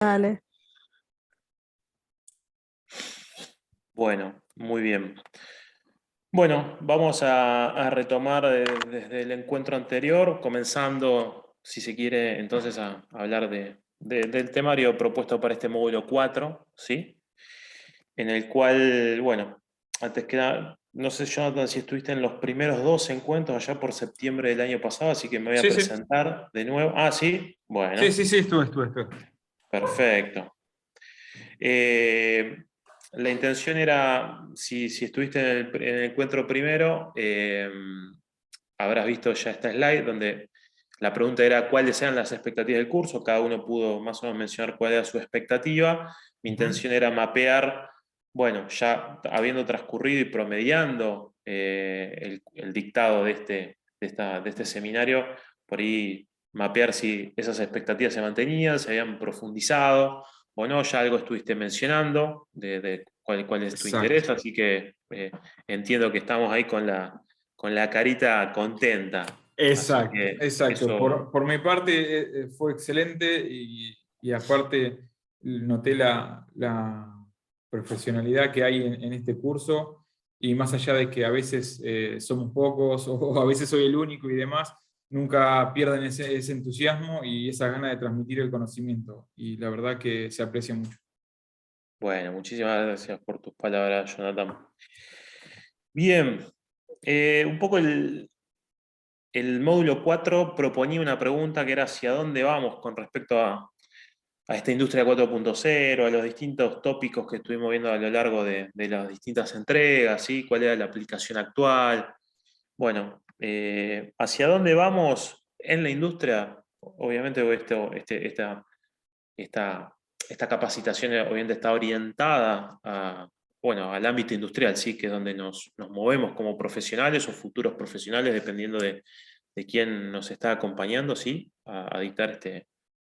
Dale. Bueno, muy bien. Bueno, vamos a retomar desde el encuentro anterior, comenzando, si se quiere, entonces a hablar del temario propuesto para este módulo 4, ¿sí? En el cual, bueno, antes que nada, no sé, Jonathan, si estuviste en los primeros dos encuentros allá por septiembre del año pasado, así que me voy a Sí, sí, presentar de nuevo. Ah, sí, sí, bueno, sí, sí, estuve. perfecto. Eh, la intención era, si estuviste en el encuentro primero, habrás visto ya esta slide donde la pregunta era cuáles eran las expectativas del curso, cada uno pudo más o menos mencionar cuál era su expectativa. Mi Ujú. intención era mapear, bueno, ya habiendo transcurrido y promediando el dictado de este seminario, por ahí mapear si esas expectativas se mantenían, se habían profundizado o no, ya algo estuviste mencionando de cuál es tu Exacto, interés, así que entiendo que estamos ahí con la carita contenta. Así exacto, que exacto. eso, Por mi parte fue excelente y aparte noté la profesionalidad que hay en este curso y más allá de que a veces somos pocos o a veces soy el único y demás, nunca pierden ese entusiasmo y esa gana de transmitir el conocimiento y la verdad que se aprecia mucho. bueno, muchísimas gracias por tus palabras, Jonathan. Bien, un poco el módulo 4 proponía una pregunta que era hacia dónde vamos con respecto a esta industria 4.0, a los distintos tópicos que estuvimos viendo a lo largo de las distintas entregas, ¿sí? ¿Cuál era la aplicación actual? Bueno, ¿hacia dónde vamos en la industria? Obviamente esta, esta capacitación obviamente está orientada bueno, al ámbito industrial, ¿sí? Que es donde nos movemos como profesionales o futuros profesionales, dependiendo de quién nos está acompañando, ¿sí? A dictar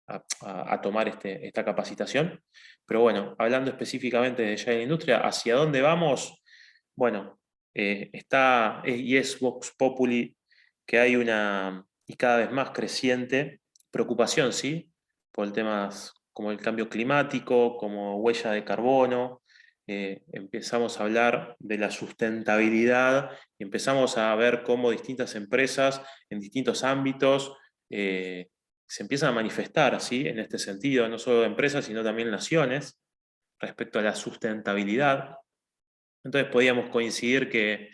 a tomar esta capacitación. Pero bueno, hablando específicamente de ya de la industria, ¿hacia dónde vamos? Bueno, está, y es Vox Populi, que hay una, y cada vez más creciente, preocupación, ¿sí? Por temas como el cambio climático, como huella de carbono. Empezamos a hablar de la sustentabilidad y empezamos a ver cómo distintas empresas en distintos ámbitos se empiezan a manifestar, ¿sí? En este sentido, no solo empresas, sino también naciones, respecto a la sustentabilidad. Entonces podíamos coincidir que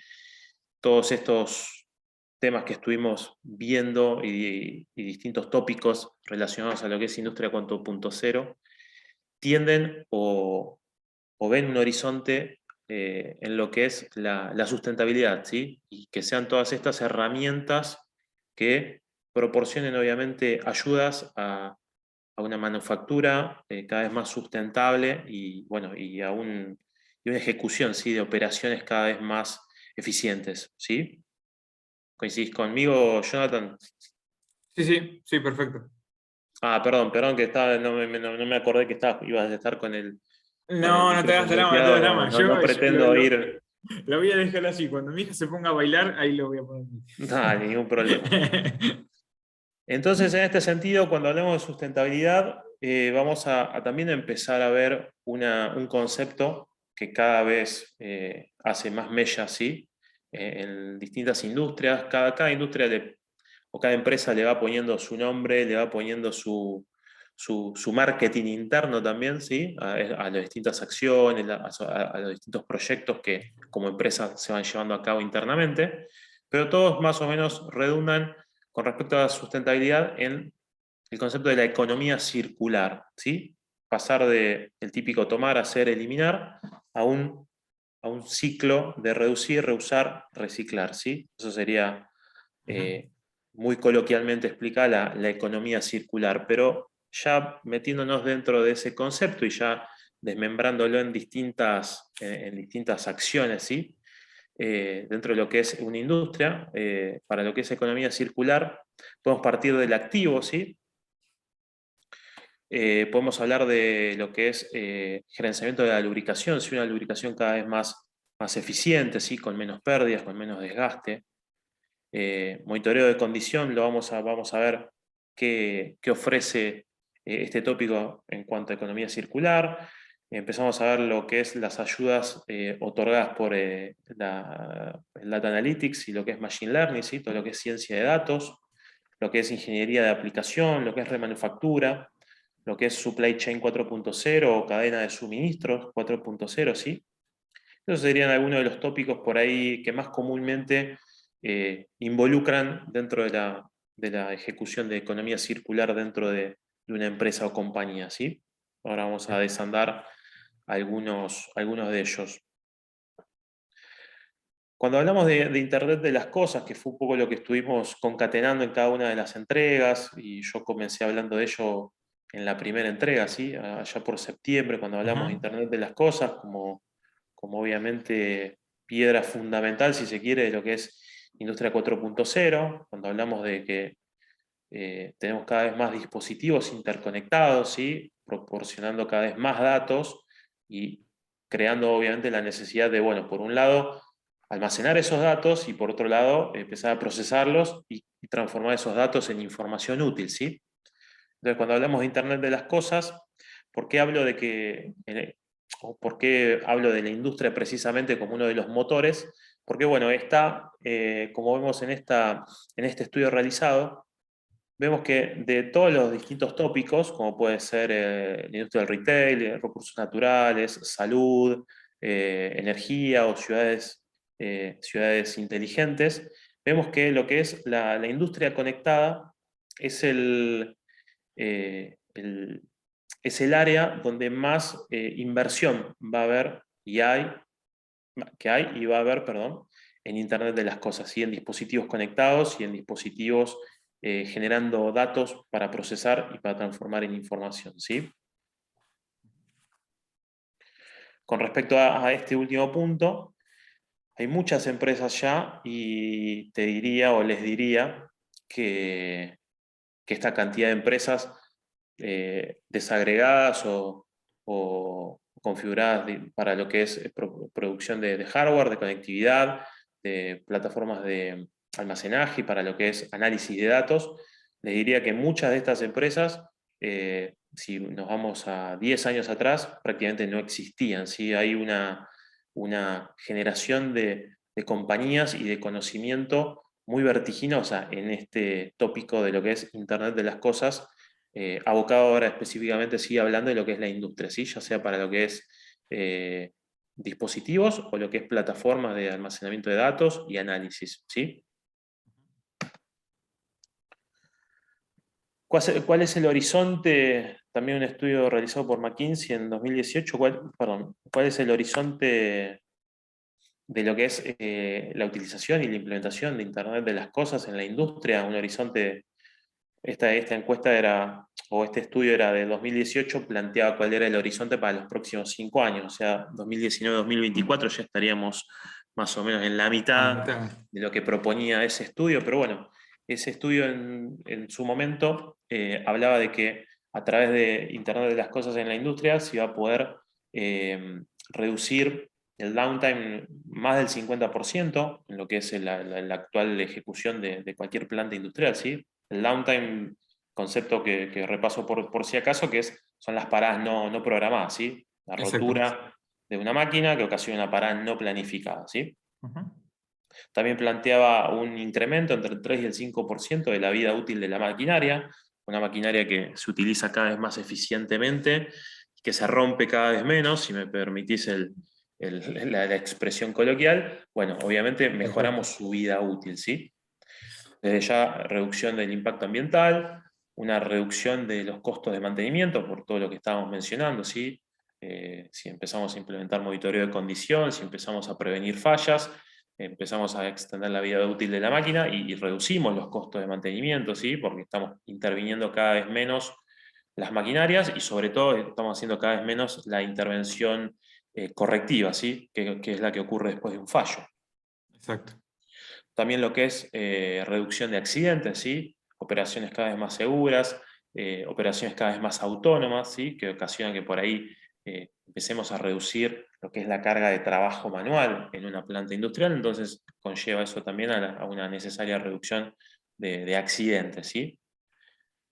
todos estos temas que estuvimos viendo y distintos tópicos relacionados a lo que es Industria 4.0 tienden o ven un horizonte en lo que es la sustentabilidad, ¿sí? Y que sean todas estas herramientas que proporcionen obviamente ayudas a una manufactura cada vez más sustentable y, bueno, y una ejecución, ¿sí? De operaciones cada vez más eficientes, ¿sí? ¿Coincidís conmigo, Jonathan? Sí, sí, sí, perfecto. Ah, perdón, que estaba, no me acordé que ibas a estar con el No, no te hagas micrófono drama, no te hagas muteado, drama. no pretendo ir. Lo voy a dejar así. Cuando mi hija se ponga a bailar, ahí lo voy a poner. Dale, ningún problema. Entonces, en este sentido, cuando hablamos de sustentabilidad, vamos a también empezar a ver un concepto que cada vez hace más mella, ¿sí? En distintas industrias. Cada industria o cada empresa le va poniendo su nombre, le va poniendo su marketing interno también, ¿sí? A las distintas acciones, a los distintos proyectos que como empresa se van llevando a cabo internamente, pero todos más o menos redundan con respecto a la sustentabilidad en el concepto de la economía circular, ¿sí? Pasar del típico tomar, hacer, eliminar a un ciclo de reducir, reusar, reciclar, ¿sí? Eso sería Ujú. muy coloquialmente explicar la economía circular, pero ya metiéndonos dentro de ese concepto y ya desmembrándolo en distintas acciones, ¿sí? Dentro de lo que es una industria, para lo que es economía circular, podemos partir del activo, ¿sí? Podemos hablar de lo que es gerenciamiento de la lubricación, ¿sí? Una lubricación cada vez más eficiente, ¿sí? Con menos pérdidas, con menos desgaste. Monitoreo de condición, vamos a ver qué ofrece este tópico en cuanto a economía circular. Empezamos a ver lo que es las ayudas otorgadas por el Data Analytics y lo que es Machine Learning, ¿sí? Todo lo que es ciencia de datos, lo que es ingeniería de aplicación, lo que es remanufactura, lo que es Supply Chain 4.0 o cadena de suministros 4.0, ¿sí? Esos serían algunos de los tópicos por ahí que más comúnmente involucran dentro de la ejecución de economía circular dentro de una empresa o compañía, ¿sí? Ahora vamos a desandar algunos de ellos. Cuando hablamos de Internet de las cosas, que fue un poco lo que estuvimos concatenando en cada una de las entregas, y yo comencé hablando de ello en la primera entrega, ¿sí? Allá por septiembre, cuando hablamos de Internet de las cosas, como obviamente piedra fundamental, si se quiere, de lo que es Industria 4.0, cuando hablamos de que tenemos cada vez más dispositivos interconectados, ¿sí? Proporcionando cada vez más datos y creando obviamente la necesidad de, bueno, por un lado, almacenar esos datos y por otro lado, empezar a procesarlos y transformar esos datos en información útil, ¿sí? Entonces, cuando hablamos de Internet de las cosas, ¿por qué hablo de que, o por qué hablo de la industria precisamente como uno de los motores? Porque, bueno, está, como vemos en este estudio realizado, vemos que de todos los distintos tópicos, como puede ser la industria del retail, recursos naturales, salud, energía o ciudades inteligentes, vemos que lo que es la industria conectada es el, es el área donde más inversión va a haber que hay y va a haber, perdón, en Internet de las cosas, ¿sí? En dispositivos conectados y en dispositivos generando datos para procesar y para transformar en información, ¿sí? Con respecto a este último punto, hay muchas empresas ya y te diría o les diría que esta cantidad de empresas desagregadas o configuradas para lo que es producción de hardware, de conectividad, de plataformas de almacenaje y para lo que es análisis de datos, les diría que muchas de estas empresas, si nos vamos a 10 años atrás, prácticamente no existían, ¿sí? Hay una generación de compañías y de conocimiento muy vertiginosa en este tópico de lo que es Internet de las cosas, abocado ahora específicamente, sigue hablando de lo que es la industria, ¿sí? Ya sea para lo que es dispositivos o lo que es plataformas de almacenamiento de datos y análisis, ¿sí? ¿Cuál es el horizonte? También un estudio realizado por McKinsey en 2018. ¿Cuál es el horizonte de lo que es la utilización y la implementación de Internet de las cosas en la industria? Un horizonte, esta encuesta era, o este estudio era de 2018, planteaba cuál era el horizonte para los próximos 5 años, o sea, 2019-2024 ya estaríamos más o menos en la A la mitad mitad. de lo que proponía ese estudio, pero bueno, ese estudio en su momento hablaba de que a través de Internet de las cosas en la industria se iba a poder reducir el downtime más del 50% en lo que es la actual ejecución de cualquier planta industrial, ¿sí? El downtime, concepto que repaso por si acaso, son las paradas no programadas, ¿sí? La Exacto. rotura de una máquina que ocasiona una parada no planificada, ¿sí? Ujú. También planteaba un incremento entre el 3 y el 5% de la vida útil de la maquinaria, una maquinaria que se utiliza cada vez más eficientemente, que se rompe cada vez menos, si me permitís la expresión coloquial. Bueno, obviamente Tal cual. mejoramos su vida útil, ¿sí? Desde ya reducción del impacto ambiental, una reducción de los costos de mantenimiento por todo lo que estábamos mencionando, ¿sí? Si empezamos a implementar monitoreo de condición, si empezamos a prevenir fallas, empezamos a extender la vida útil de la máquina y reducimos los costos de mantenimiento, ¿sí? Porque estamos interviniendo cada vez menos las maquinarias y sobre todo estamos haciendo cada vez menos la intervención correctiva, ¿sí? Que es la que ocurre después de un fallo. Exacto. También lo que es reducción de accidentes, ¿sí? Operaciones cada vez más seguras, operaciones cada vez más autónomas, ¿sí? Que ocasionan que por ahí empecemos a reducir lo que es la carga de trabajo manual en una planta industrial, entonces conlleva eso también a una necesaria reducción de accidentes, ¿sí?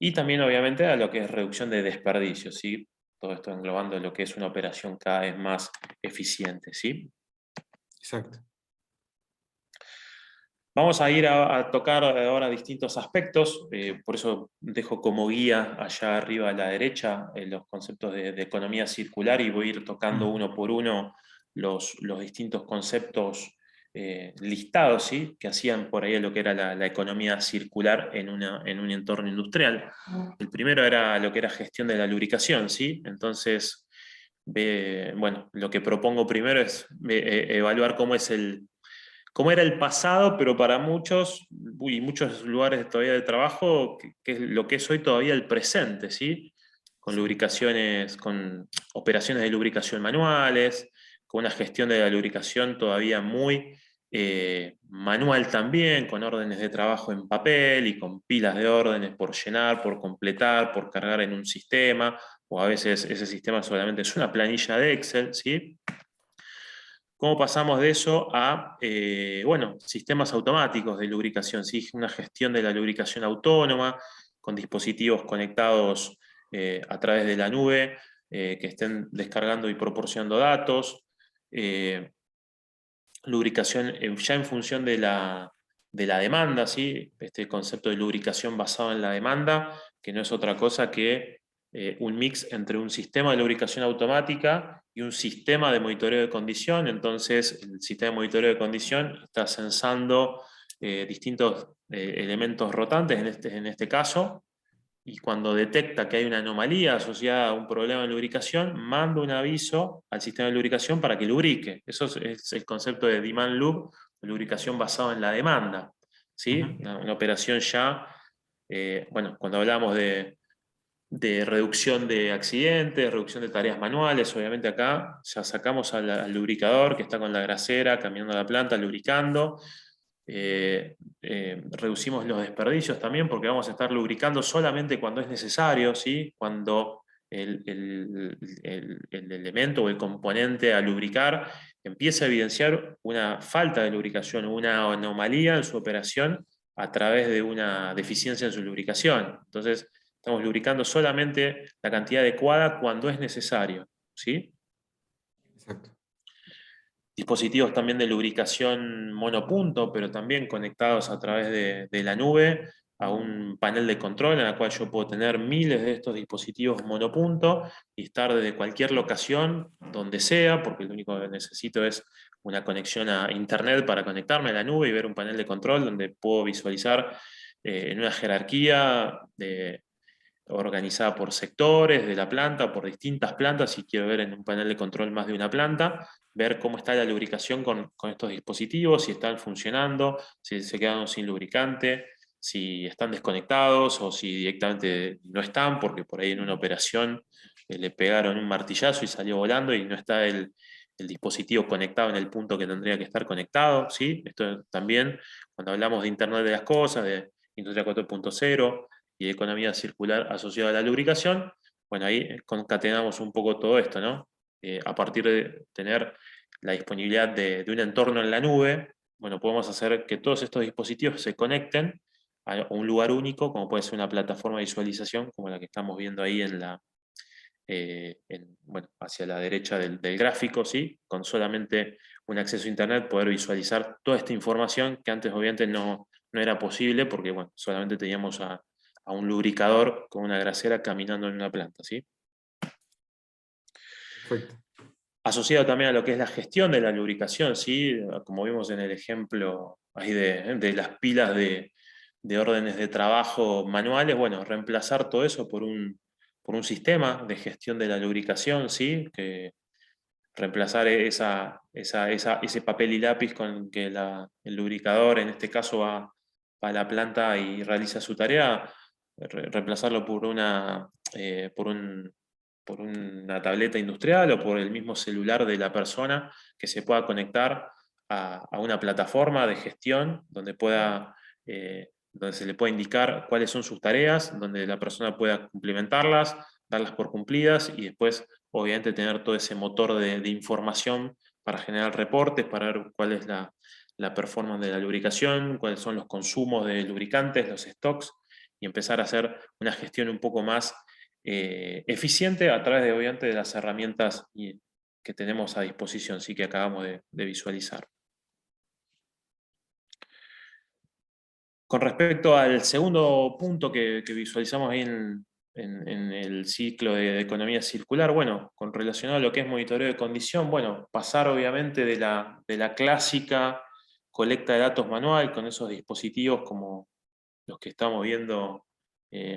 Y también, obviamente, a lo que es reducción de desperdicios, ¿sí? Todo esto englobando lo que es una operación cada vez más eficiente, ¿sí? Exacto. Vamos a ir a tocar ahora distintos aspectos, por eso dejo como guía allá arriba a la derecha los conceptos de economía circular y voy a ir tocando uno por uno los distintos conceptos listados, ¿sí? Que hacían por ahí lo que era la economía circular en un entorno industrial. El primero era lo que era gestión de la lubricación, ¿sí? Entonces, bueno, lo que propongo primero es evaluar cómo era el pasado, pero para muchos, y muchos lugares todavía de trabajo, que es lo que es hoy todavía el presente, ¿sí? Con lubricaciones, con operaciones de lubricación manuales, con una gestión de la lubricación todavía muy manual también, con órdenes de trabajo en papel y con pilas de órdenes por llenar, por completar, por cargar en un sistema, o a veces ese sistema solamente es una planilla de Excel, ¿sí? ¿Cómo pasamos de eso a, bueno, sistemas automáticos de lubricación? ¿Sí? Una gestión de la lubricación autónoma con dispositivos conectados a través de la nube que estén descargando y proporcionando datos. Eh, lubricación ya en función de la demanda, ¿sí? Este concepto de lubricación basado en la demanda, que no es otra cosa que un mix entre un sistema de lubricación automática y un sistema de monitoreo de condición. Entonces, el sistema de monitoreo de condición está censando distintos elementos rotantes en este caso, y cuando detecta que hay una anomalía asociada a un problema de lubricación, manda un aviso al sistema de lubricación para que lubrique. Eso es el concepto de demand loop, lubricación basada en la demanda. ¿Sí? Una operación ya, bueno, cuando hablamos de reducción de accidentes, reducción de tareas manuales, obviamente acá ya sacamos al lubricador que está con la grasera, caminando la planta, lubricando. Reducimos los desperdicios también porque vamos a estar lubricando solamente cuando es necesario, ¿sí? Cuando el elemento o el componente a lubricar empieza a evidenciar una falta de lubricación, una anomalía en su operación a través de una deficiencia en su lubricación. Entonces, estamos lubricando solamente la cantidad adecuada cuando es necesario, ¿sí? Exacto. Dispositivos también de lubricación monopunto, pero también conectados a través de la nube a un panel de control en el cual yo puedo tener miles de estos dispositivos monopunto y estar desde cualquier locación, donde sea, porque lo único que necesito es una conexión a internet para conectarme a la nube y ver un panel de control donde puedo visualizar en una jerarquía organizada por sectores de la planta, por distintas plantas, si quiero ver en un panel de control más de una planta, ver cómo está la lubricación con estos dispositivos, si están funcionando, si se quedaron sin lubricante, si están desconectados o si directamente no están, porque por ahí en una operación le pegaron un martillazo y salió volando y no está el dispositivo conectado en el punto que tendría que estar conectado, ¿sí? Esto también, cuando hablamos de Internet de las Cosas, de Industria 4.0, y de economía circular asociada a la lubricación, bueno, ahí concatenamos un poco todo esto, ¿no? A partir de tener la disponibilidad de un entorno en la nube, bueno, podemos hacer que todos estos dispositivos se conecten a un lugar único, como puede ser una plataforma de visualización, como la que estamos viendo ahí bueno, hacia la derecha del gráfico, ¿sí? Con solamente un acceso a Internet poder visualizar toda esta información que antes obviamente no era posible porque, bueno, solamente teníamos a un lubricador con una grasera caminando en una planta, ¿sí? Perfecto. Asociado también a lo que es la gestión de la lubricación, ¿sí? Como vimos en el ejemplo ahí de las pilas de órdenes de trabajo manuales, bueno, reemplazar todo eso por un sistema de gestión de la lubricación, ¿sí? Que reemplazar ese papel y lápiz con que el lubricador, en este caso, va a la planta y realiza su tarea, reemplazarlo por una tableta industrial o por el mismo celular de la persona que se pueda conectar a una plataforma de gestión donde se le pueda indicar cuáles son sus tareas, donde la persona pueda cumplimentarlas, darlas por cumplidas y después, obviamente, tener todo ese motor de información para generar reportes, para ver cuál es la performance de la lubricación, cuáles son los consumos de lubricantes, los stocks, y empezar a hacer una gestión un poco más eficiente a través de, obviamente, de las herramientas que tenemos a disposición, sí, que acabamos de visualizar. Con respecto al segundo punto que visualizamos ahí en el ciclo de economía circular, bueno, con relacionado a lo que es monitoreo de condición, bueno, pasar obviamente de la clásica colecta de datos manual con esos dispositivos como los que estamos viendo.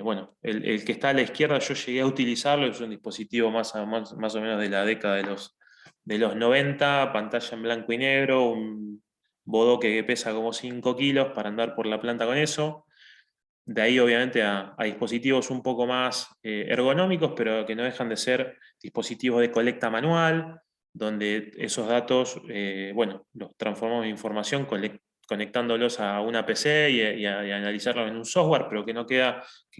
Bueno, el que está a la izquierda yo llegué a utilizarlo, es un dispositivo más o menos de la década de los 90, pantalla en blanco y negro, un bodoque que pesa como 5 kilos para andar por la planta con eso. De ahí obviamente a dispositivos un poco más ergonómicos, pero que no dejan de ser dispositivos de colecta manual, donde esos datos, bueno, los transformamos en información conectándolos a una PC y a analizarlos en un software, pero que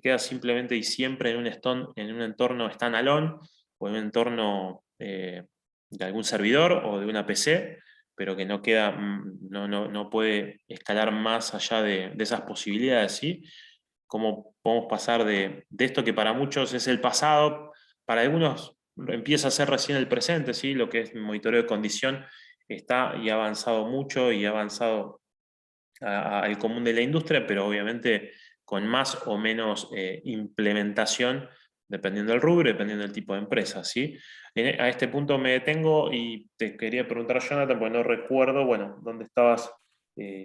queda simplemente y siempre en un entorno standalone o en un entorno de algún servidor o de una PC, pero que no queda, no puede escalar más allá de esas posibilidades, ¿sí? Cómo podemos pasar de esto que para muchos es el pasado, para algunos empieza a ser recién el presente, ¿sí? Lo que es monitoreo de condición está y ha avanzado mucho y ha avanzado al común de la industria, pero obviamente con más o menos implementación, dependiendo del rubro, dependiendo del tipo de empresa, ¿sí? A este punto me detengo y te quería preguntar, Jonathan, porque no recuerdo, bueno, dónde estabas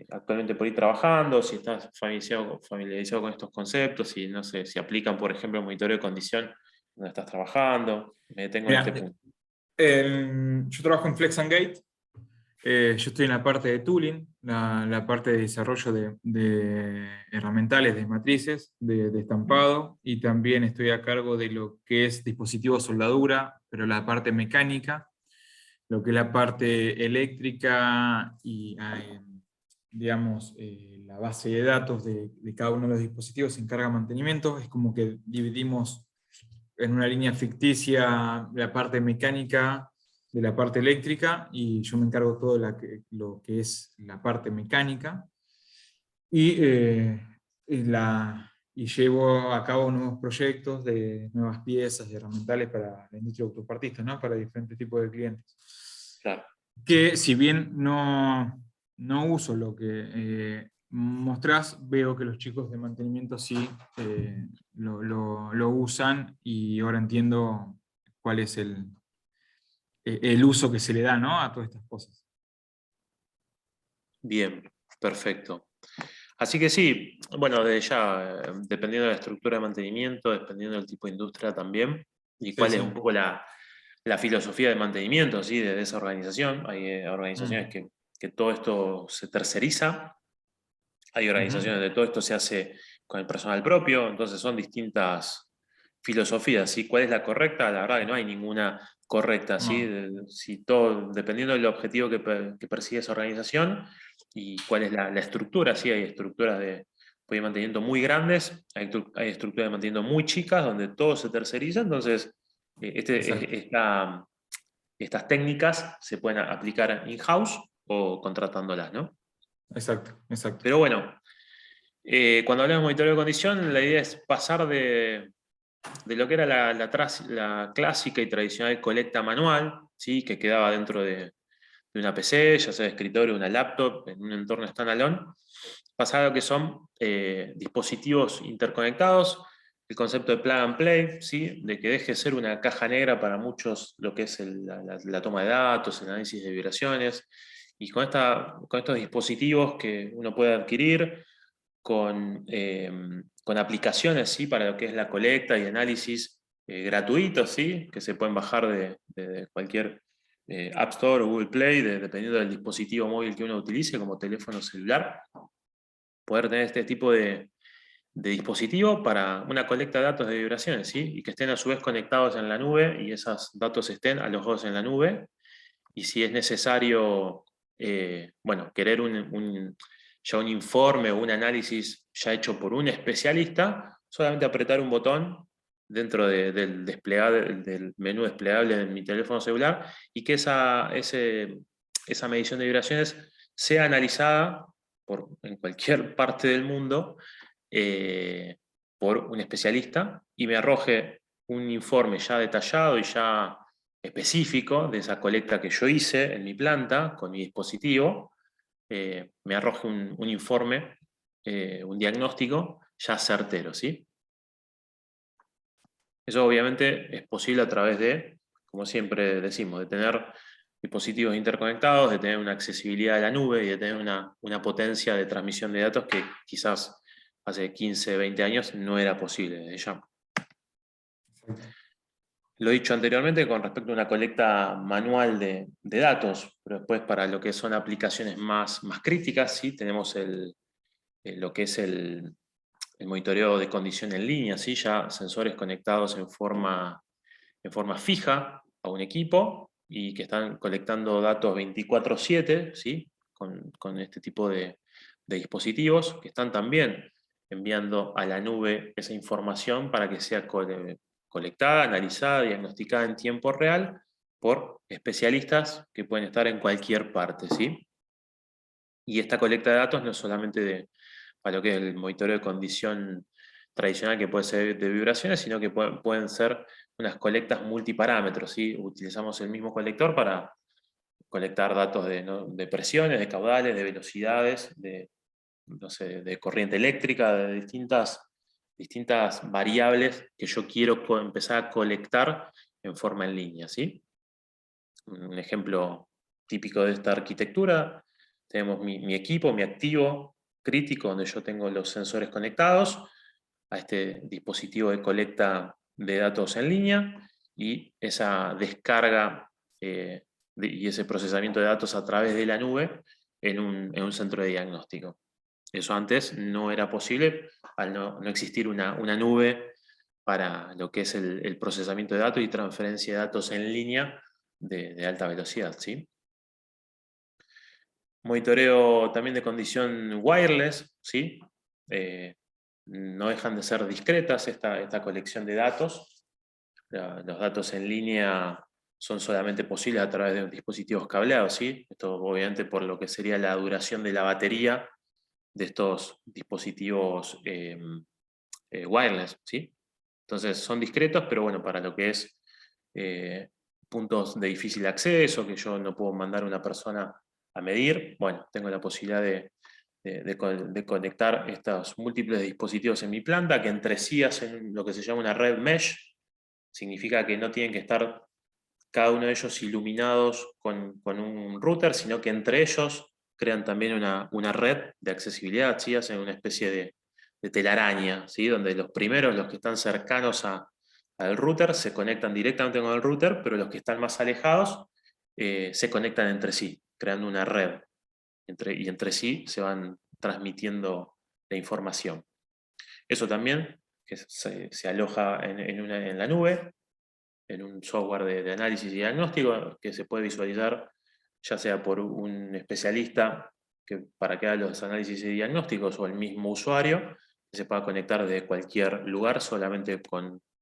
actualmente por ahí trabajando, si estás familiarizado con estos conceptos, si no sé, si aplican, por ejemplo, el monitoreo de condición donde estás trabajando. Me detengo en este Mira, punto. yo trabajo en Flex and Gate. Yo estoy en la parte de tooling, la parte de desarrollo de herramientales, de matrices, de estampado, y también estoy a cargo de lo que es dispositivo soldadura, pero la parte mecánica, lo que es la parte eléctrica y, digamos, la base de datos de cada uno de los dispositivos se encarga de mantenimiento. Es como que dividimos en una línea ficticia la parte mecánica de la parte eléctrica, y yo me encargo todo lo que es la parte mecánica, y llevo a cabo nuevos proyectos de nuevas piezas y herramientales para la industria autopartista, ¿no? Para diferentes tipos de clientes. Claro. Que si bien no uso lo que mostrás, veo que los chicos de mantenimiento sí lo usan, y ahora entiendo cuál es el uso que se le da, ¿no? A todas estas cosas. Bien, perfecto. Así que sí, bueno, desde ya, dependiendo de la estructura de mantenimiento, dependiendo del tipo de industria también, y Sí, cuál es sí. un poco la filosofía de mantenimiento, ¿sí? De esa organización. Hay organizaciones Mm. que todo esto se terceriza, hay Ujú. organizaciones donde todo esto se hace con el personal propio, entonces son distintas filosofías, ¿sí? ¿Cuál es la correcta? La verdad que no hay ninguna correcta, ¿sí? No, Si todo, dependiendo del objetivo que persigue esa organización y cuál es la estructura, ¿sí? Hay estructuras de mantenimiento muy grandes, hay estructuras de mantenimiento muy chicas donde todo se terceriza, entonces exacto, estas técnicas se pueden aplicar in-house o contratándolas, ¿no? exacto, exacto. Pero bueno, cuando hablamos de monitoreo de condición, la idea es pasar de lo que era la clásica y tradicional colecta manual, ¿sí? Que quedaba dentro de una PC, ya sea de escritorio o una laptop, en un entorno standalone, pasar a lo que son dispositivos interconectados, el concepto de plug and play, ¿sí? De que deje de ser una caja negra para muchos lo que es la toma de datos, el análisis de vibraciones, y con estos dispositivos que uno puede adquirir, con aplicaciones, ¿sí? Para lo que es la colecta y análisis gratuitos, ¿sí? Que se pueden bajar de cualquier App Store o Google Play, dependiendo del dispositivo móvil que uno utilice, como teléfono celular, poder tener este tipo de dispositivo para una colecta de datos de vibraciones, ¿sí? Y que estén a su vez conectados en la nube y esos datos estén alojados en la nube. Y si es necesario, bueno, querer ya un informe o un análisis ya hecho por un especialista, solamente apretar un botón dentro del menú desplegable de mi teléfono celular y que esa medición de vibraciones sea analizada en cualquier parte del mundo, eh, por un especialista y me arroje un informe ya detallado y ya específico de esa colecta que yo hice en mi planta con mi dispositivo, me arroje un informe, un diagnóstico ya certero, ¿sí? Eso obviamente es posible a través de, como siempre decimos, de tener dispositivos interconectados, de tener una accesibilidad a la nube y de tener una potencia de transmisión de datos que quizás hace 15, 20 años no era posible desde ya. Lo he dicho anteriormente con respecto a una colecta manual de datos, pero después para lo que son aplicaciones más críticas, ¿sí? Tenemos lo que es el monitoreo de condición en línea, ¿sí? Ya sensores conectados en forma fija a un equipo y que están colectando datos 24/7, ¿sí? Con este tipo de dispositivos, que están también enviando a la nube esa información para que sea colectada, analizada, diagnosticada en tiempo real por especialistas que pueden estar en cualquier parte, ¿sí? Y esta colecta de datos no es solamente para lo que es el monitoreo de condición tradicional, que puede ser de vibraciones, sino que pueden ser unas colectas multiparámetros, ¿sí? Utilizamos el mismo colector para colectar datos de presiones, de caudales, de velocidades, no sé, de corriente eléctrica, de distintas variables que yo quiero empezar a colectar en forma en línea, ¿sí? Un ejemplo típico de esta arquitectura, tenemos mi equipo, mi activo crítico, donde yo tengo los sensores conectados a este dispositivo de colecta de datos en línea y esa descarga y ese procesamiento de datos a través de la nube en un centro de diagnóstico. Eso antes no era posible al no existir una nube para lo que es el procesamiento de datos y transferencia de datos en línea de alta velocidad, ¿sí? Monitoreo también de condición wireless, ¿sí? No dejan de ser discretas esta colección de datos. Los datos en línea son solamente posibles a través de dispositivos cableados, ¿sí? Esto obviamente por lo que sería la duración de la batería de estos dispositivos wireless, ¿sí? Entonces son discretos, pero bueno, para lo que es puntos de difícil acceso, que yo no puedo mandar a una persona a medir, bueno, tengo la posibilidad de conectar estos múltiples dispositivos en mi planta, que entre sí hacen lo que se llama una red mesh, significa que no tienen que estar cada uno de ellos iluminados con un router, sino que entre ellos crean también una red de accesibilidad, ¿sí? Hacen una especie de telaraña, ¿sí? Donde los primeros, los que están cercanos al router, se conectan directamente con el router, pero los que están más alejados se conectan entre sí, creando una red. Y entre sí se van transmitiendo la información. Eso también, que se aloja en la nube, en un software de análisis y diagnóstico que se puede visualizar ya sea por un especialista para que haga los análisis y diagnósticos o el mismo usuario, que se pueda conectar desde cualquier lugar solamente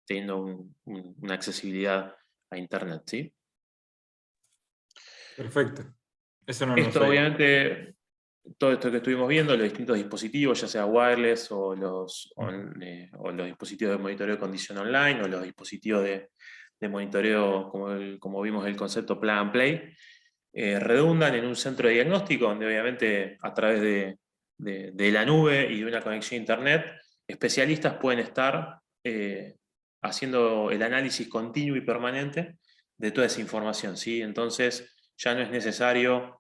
teniendo una accesibilidad a Internet, ¿sí? Perfecto. Eso no lo Esto sabía. obviamente, todo esto que estuvimos viendo, los distintos dispositivos, ya sea wireless o o los dispositivos de monitoreo de condición online o los dispositivos de monitoreo, como vimos el concepto plug and play, redundan en un centro de diagnóstico donde obviamente a través de la nube y de una conexión a Internet, especialistas pueden estar haciendo el análisis continuo y permanente de toda esa información, ¿sí? Entonces ya no es necesario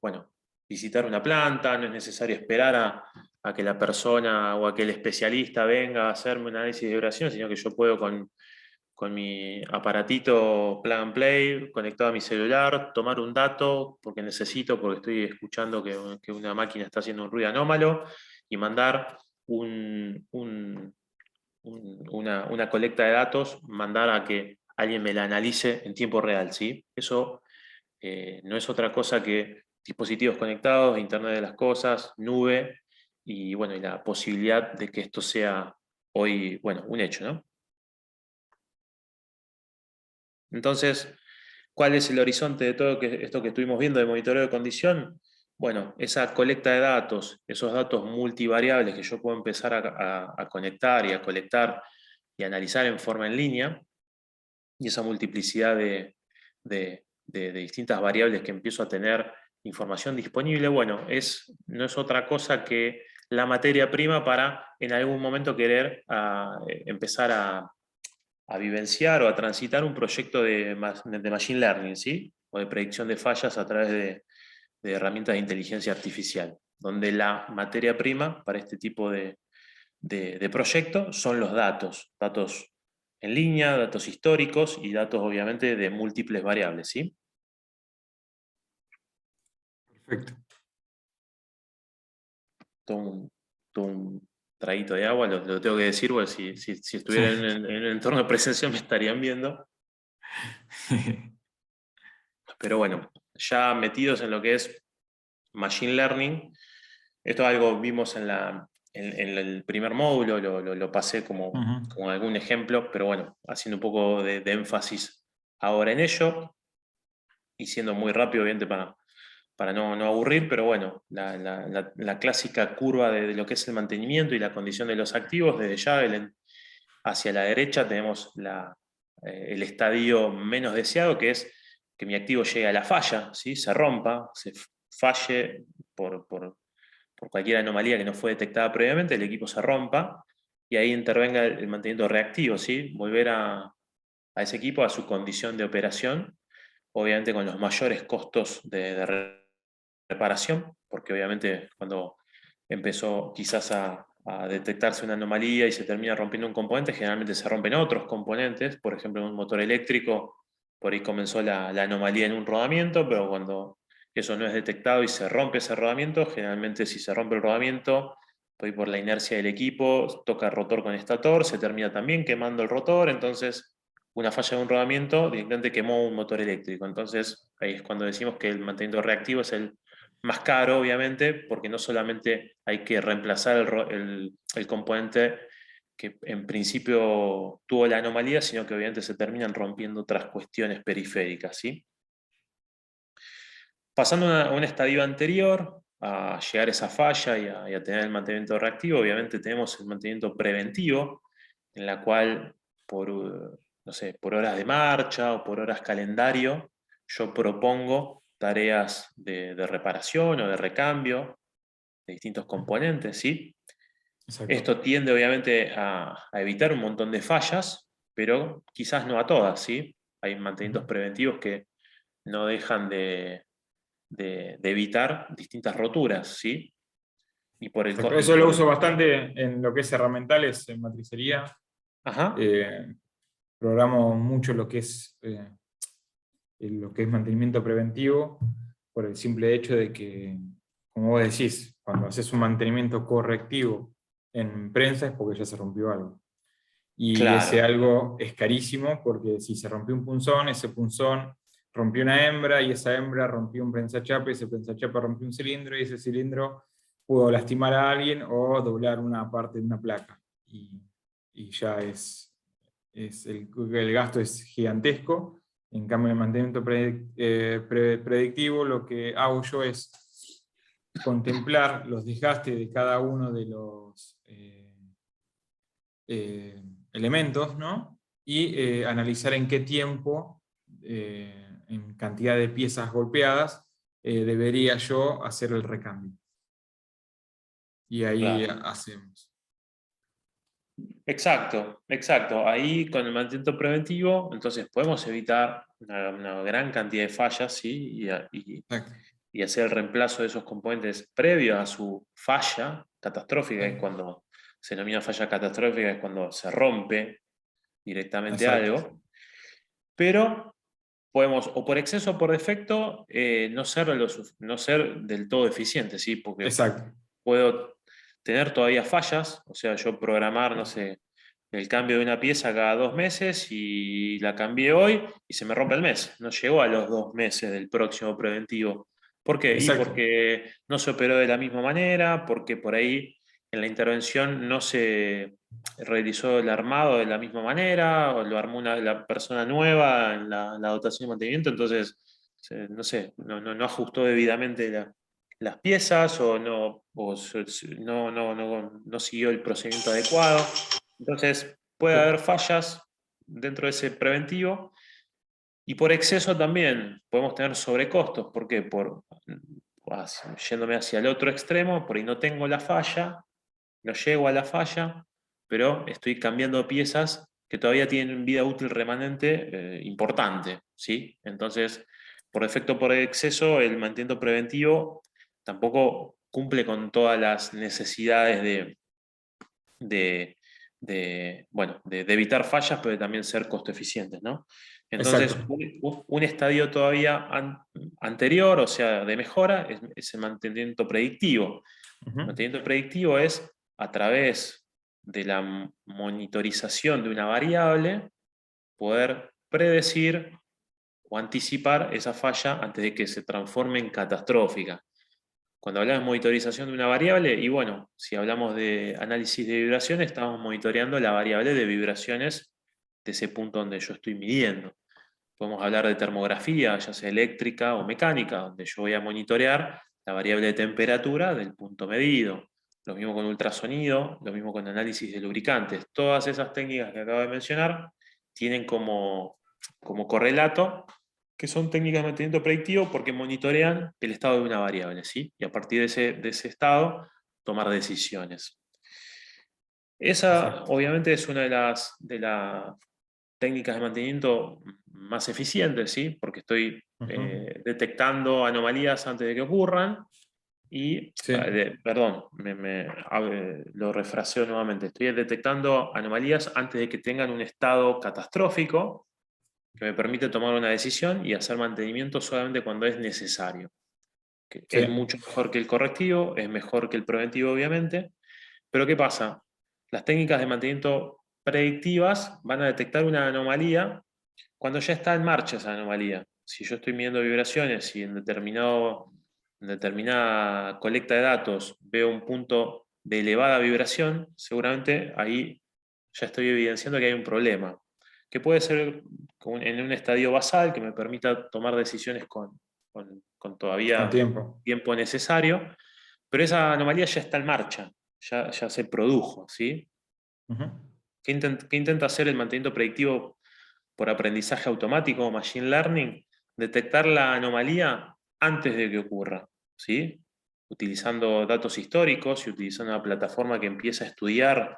bueno, visitar una planta, no es necesario esperar a que la persona o a que el especialista venga a hacerme un análisis de vibración, sino que yo puedo con mi aparatito plug and play conectado a mi celular, tomar un dato porque necesito, porque estoy escuchando que una máquina está haciendo un ruido anómalo y mandar una colecta de datos, mandar a que alguien me la analice en tiempo real, ¿sí? Eso no es otra cosa que dispositivos conectados, Internet de las cosas, nube y, bueno, y la posibilidad de que esto sea hoy, bueno, un hecho, ¿no? Entonces, ¿cuál es el horizonte de todo esto que estuvimos viendo de monitoreo de condición? bueno, esa colecta de datos, esos datos multivariables que yo puedo empezar a conectar y a colectar y analizar en forma en línea, y esa multiplicidad de distintas variables que empiezo a tener información disponible, bueno, no es otra cosa que la materia prima para en algún momento querer empezar a vivenciar o a transitar un proyecto de machine learning, ¿sí? O de predicción de fallas a través de herramientas de inteligencia artificial, donde la materia prima para este tipo de proyecto son los datos, datos en línea, datos históricos y datos obviamente de múltiples variables, ¿sí? Perfecto. Todo un traguito de agua, lo tengo que decir, porque si Sí. estuviera en el entorno presencial me estarían viendo. Pero bueno, ya metidos en lo que es Machine Learning, esto es algo que vimos en el primer módulo, lo pasé Ujú. como algún ejemplo, pero bueno, haciendo un poco de énfasis ahora en ello, y siendo muy rápido, obviamente, para no aburrir, pero bueno, la clásica curva de lo que es el mantenimiento y la condición de los activos, desde ya hacia la derecha tenemos el estadio menos deseado, que es que mi activo llegue a la falla, ¿sí? Se rompa, se falle por cualquier anomalía que no fue detectada previamente, el equipo se rompa y ahí intervenga el mantenimiento reactivo, ¿sí? Volver a ese equipo a su condición de operación, obviamente con los mayores costos de reparación, porque obviamente cuando empezó quizás a detectarse una anomalía y se termina rompiendo un componente, generalmente se rompen otros componentes, por ejemplo en un motor eléctrico, por ahí comenzó la anomalía en un rodamiento, pero cuando eso no es detectado y se rompe ese rodamiento, generalmente si se rompe el rodamiento, por la inercia del equipo, toca el rotor con estator, se termina también quemando el rotor, entonces una falla de un rodamiento directamente quemó un motor eléctrico. Entonces ahí es cuando decimos que el mantenimiento reactivo es el más caro, obviamente, porque no solamente hay que reemplazar el componente que en principio tuvo la anomalía, sino que obviamente se terminan rompiendo otras cuestiones periféricas, ¿sí? Pasando a un estadio anterior, a llegar a esa falla y a tener el mantenimiento reactivo, obviamente tenemos el mantenimiento preventivo, en la cual no sé, por horas de marcha o por horas calendario, yo propongo tareas de reparación o de recambio de distintos componentes, ¿sí? Exacto. Esto tiende obviamente a evitar un montón de fallas, pero quizás no a todas, ¿sí? Hay mantenimientos Ujú. preventivos que no dejan de evitar distintas roturas, ¿sí? Y por el... Exacto. Eso lo uso bastante en lo que es herramientales, en matricería. Ajá, Eh, Programo mucho lo que es mantenimiento preventivo, por el simple hecho de que, como vos decís, cuando haces un mantenimiento correctivo en prensa es porque ya se rompió algo. Y ese claro, algo es carísimo porque si se rompió un punzón, ese punzón rompió una hembra y esa hembra rompió un prensachape, ese prensachape rompió un cilindro y ese cilindro pudo lastimar a alguien o doblar una parte de una placa. Y ya el gasto es gigantesco. En cambio, en el mantenimiento predictivo, lo que hago yo es contemplar los desgastes de cada uno de los elementos, ¿no? Y analizar en qué tiempo, en cantidad de piezas golpeadas, debería yo hacer el recambio. Y ahí claro. hacemos. Exacto, exacto. Ahí con el mantenimiento preventivo, entonces podemos evitar una gran cantidad de fallas, ¿sí? Exacto, Y hacer el reemplazo de esos componentes previo a su falla catastrófica, es exacto, cuando se denomina falla catastrófica, es cuando se rompe directamente exacto, algo, pero podemos, o por exceso o por defecto, no ser del todo eficiente, ¿sí? Porque exacto, puedo tener todavía fallas, o sea, yo programar, no sé, el cambio de una pieza cada 2 meses y la cambié hoy y se me rompe el mes. No llegó a los 2 meses del próximo preventivo. ¿Por qué? Y exacto, porque no se operó de la misma manera, porque por ahí en la intervención no se realizó el armado de la misma manera, o lo armó la persona nueva en la dotación de mantenimiento, entonces, no sé, no ajustó debidamente las piezas o no siguió el procedimiento adecuado. Entonces puede haber fallas dentro de ese preventivo y por exceso también podemos tener sobrecostos. ¿Por qué? Yéndome hacia el otro extremo, por ahí no tengo la falla, no llego a la falla, pero estoy cambiando piezas que todavía tienen vida útil remanente importante, ¿sí? Entonces, por defecto, por exceso, el mantenimiento preventivo tampoco cumple con todas las necesidades de evitar fallas, pero también ser costo eficientes, ¿no? Exacto. Entonces, un estadio todavía anterior, o sea, de mejora, es el mantenimiento predictivo. Ujú. Mantenimiento predictivo es a través de la monitorización de una variable, poder predecir o anticipar esa falla antes de que se transforme en catastrófica. Cuando hablamos de monitorización de una variable, y bueno, si hablamos de análisis de vibraciones, estamos monitoreando la variable de vibraciones de ese punto donde yo estoy midiendo. Podemos hablar de termografía, ya sea eléctrica o mecánica, donde yo voy a monitorear la variable de temperatura del punto medido. Lo mismo con ultrasonido, lo mismo con análisis de lubricantes. Todas esas técnicas que acabo de mencionar tienen como correlato que son técnicas de mantenimiento predictivo porque monitorean el estado de una variable, ¿sí? Y a partir de ese estado, tomar decisiones. Esa, Exacto. obviamente, es una de las técnicas de mantenimiento más eficientes, ¿sí? Porque estoy Ujú. detectando anomalías antes de que ocurran y, Sí, perdón, lo refraseo nuevamente, estoy detectando anomalías antes de que tengan un estado catastrófico que me permite tomar una decisión y hacer mantenimiento solamente cuando es necesario. Que sí. es mucho mejor que el correctivo, es mejor que el preventivo, obviamente, pero ¿qué pasa? Las técnicas de mantenimiento predictivas van a detectar una anomalía cuando ya está en marcha esa anomalía. Si yo estoy midiendo vibraciones y en determinada colecta de datos veo un punto de elevada vibración, seguramente ahí ya estoy evidenciando que hay un problema, que puede ser en un estadio basal que me permita tomar decisiones con Con todavía tiempo. tiempo necesario, pero esa anomalía ya está en marcha, ya se produjo, ¿sí? Ujú. ¿Qué intenta hacer el mantenimiento predictivo por aprendizaje automático o machine learning? Detectar la anomalía antes de que ocurra, ¿sí? Utilizando datos históricos y utilizando una plataforma que empieza a estudiar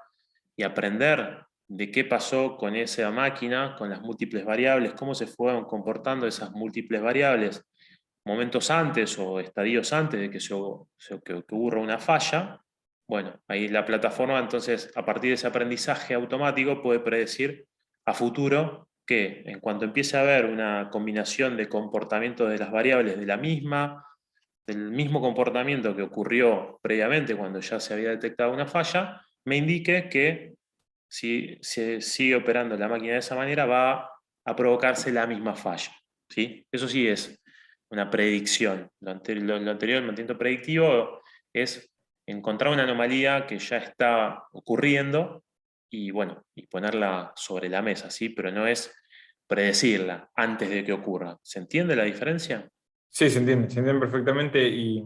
y aprender de qué pasó con esa máquina, con las múltiples variables, cómo se fueron comportando esas múltiples variables momentos antes o estadios antes de que ocurra una falla. Bueno, ahí la plataforma entonces a partir de ese aprendizaje automático puede predecir a futuro que en cuanto empiece a haber una combinación de comportamientos de las variables del mismo comportamiento que ocurrió previamente cuando ya se había detectado una falla, me indique que si se sigue operando la máquina de esa manera va a provocarse la misma falla, ¿sí? Eso sí es una predicción. Lo anterior, el mantenimiento predictivo, es encontrar una anomalía que ya está ocurriendo y, bueno, y ponerla sobre la mesa, ¿sí? Pero no es predecirla antes de que ocurra. ¿Se entiende la diferencia? Sí, se entiende perfectamente y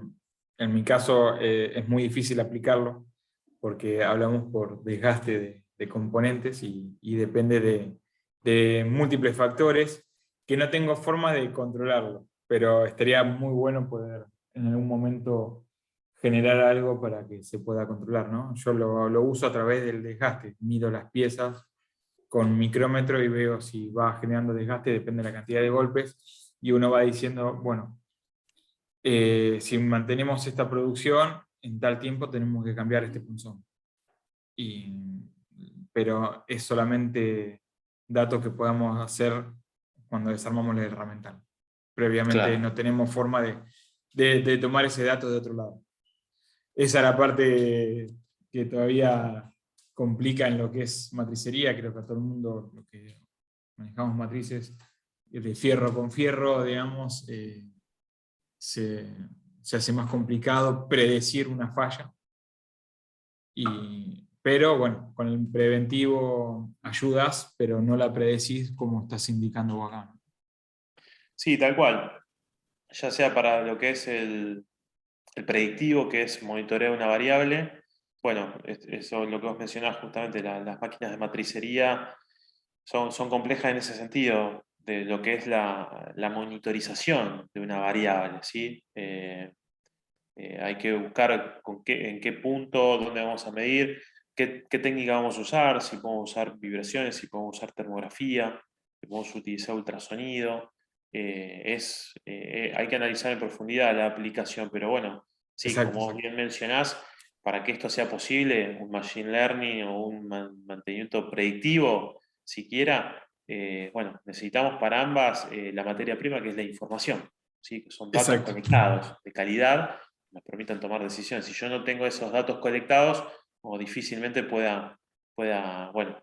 en mi caso es muy difícil aplicarlo porque hablamos por desgaste de componentes y depende de múltiples factores que no tengo forma de controlarlo, pero estaría muy bueno poder en algún momento generar algo para que se pueda controlar, ¿no? Yo lo uso a través del desgaste, mido las piezas con micrómetro y veo si va generando desgaste, depende de la cantidad de golpes, y uno va diciendo, bueno, si mantenemos esta producción, en tal tiempo tenemos que cambiar este punzón. Y, pero es solamente datos que podamos hacer cuando desarmamos el herramental. Previamente Claro. no tenemos forma de tomar ese dato de otro lado. Esa es la parte que todavía complica en lo que es matricería. Creo que a todo el mundo, lo que manejamos matrices de fierro con fierro, digamos, se, se hace más complicado predecir una falla. Pero bueno, con el preventivo ayudas, pero no la predecís como estás indicando vos acá, ¿no? Sí, tal cual. Ya sea para lo que es el predictivo, que es monitorear una variable. Bueno, eso es lo que vos mencionás justamente, las máquinas de matricería son complejas en ese sentido, de lo que es la monitorización de una variable, ¿sí? Hay que buscar en qué punto, dónde vamos a medir, qué técnica vamos a usar, si podemos usar vibraciones, si podemos usar termografía, si podemos utilizar ultrasonido. Hay que analizar en profundidad la aplicación, pero bueno, sí, Exacto, como vos exacto. bien mencionás, para que esto sea posible, un machine learning o un mantenimiento predictivo, siquiera, bueno, necesitamos para ambas la materia prima, que es la información, ¿sí? Que son datos Exacto. conectados de calidad, nos permitan tomar decisiones. Si yo no tengo esos datos colectados, o difícilmente pueda bueno,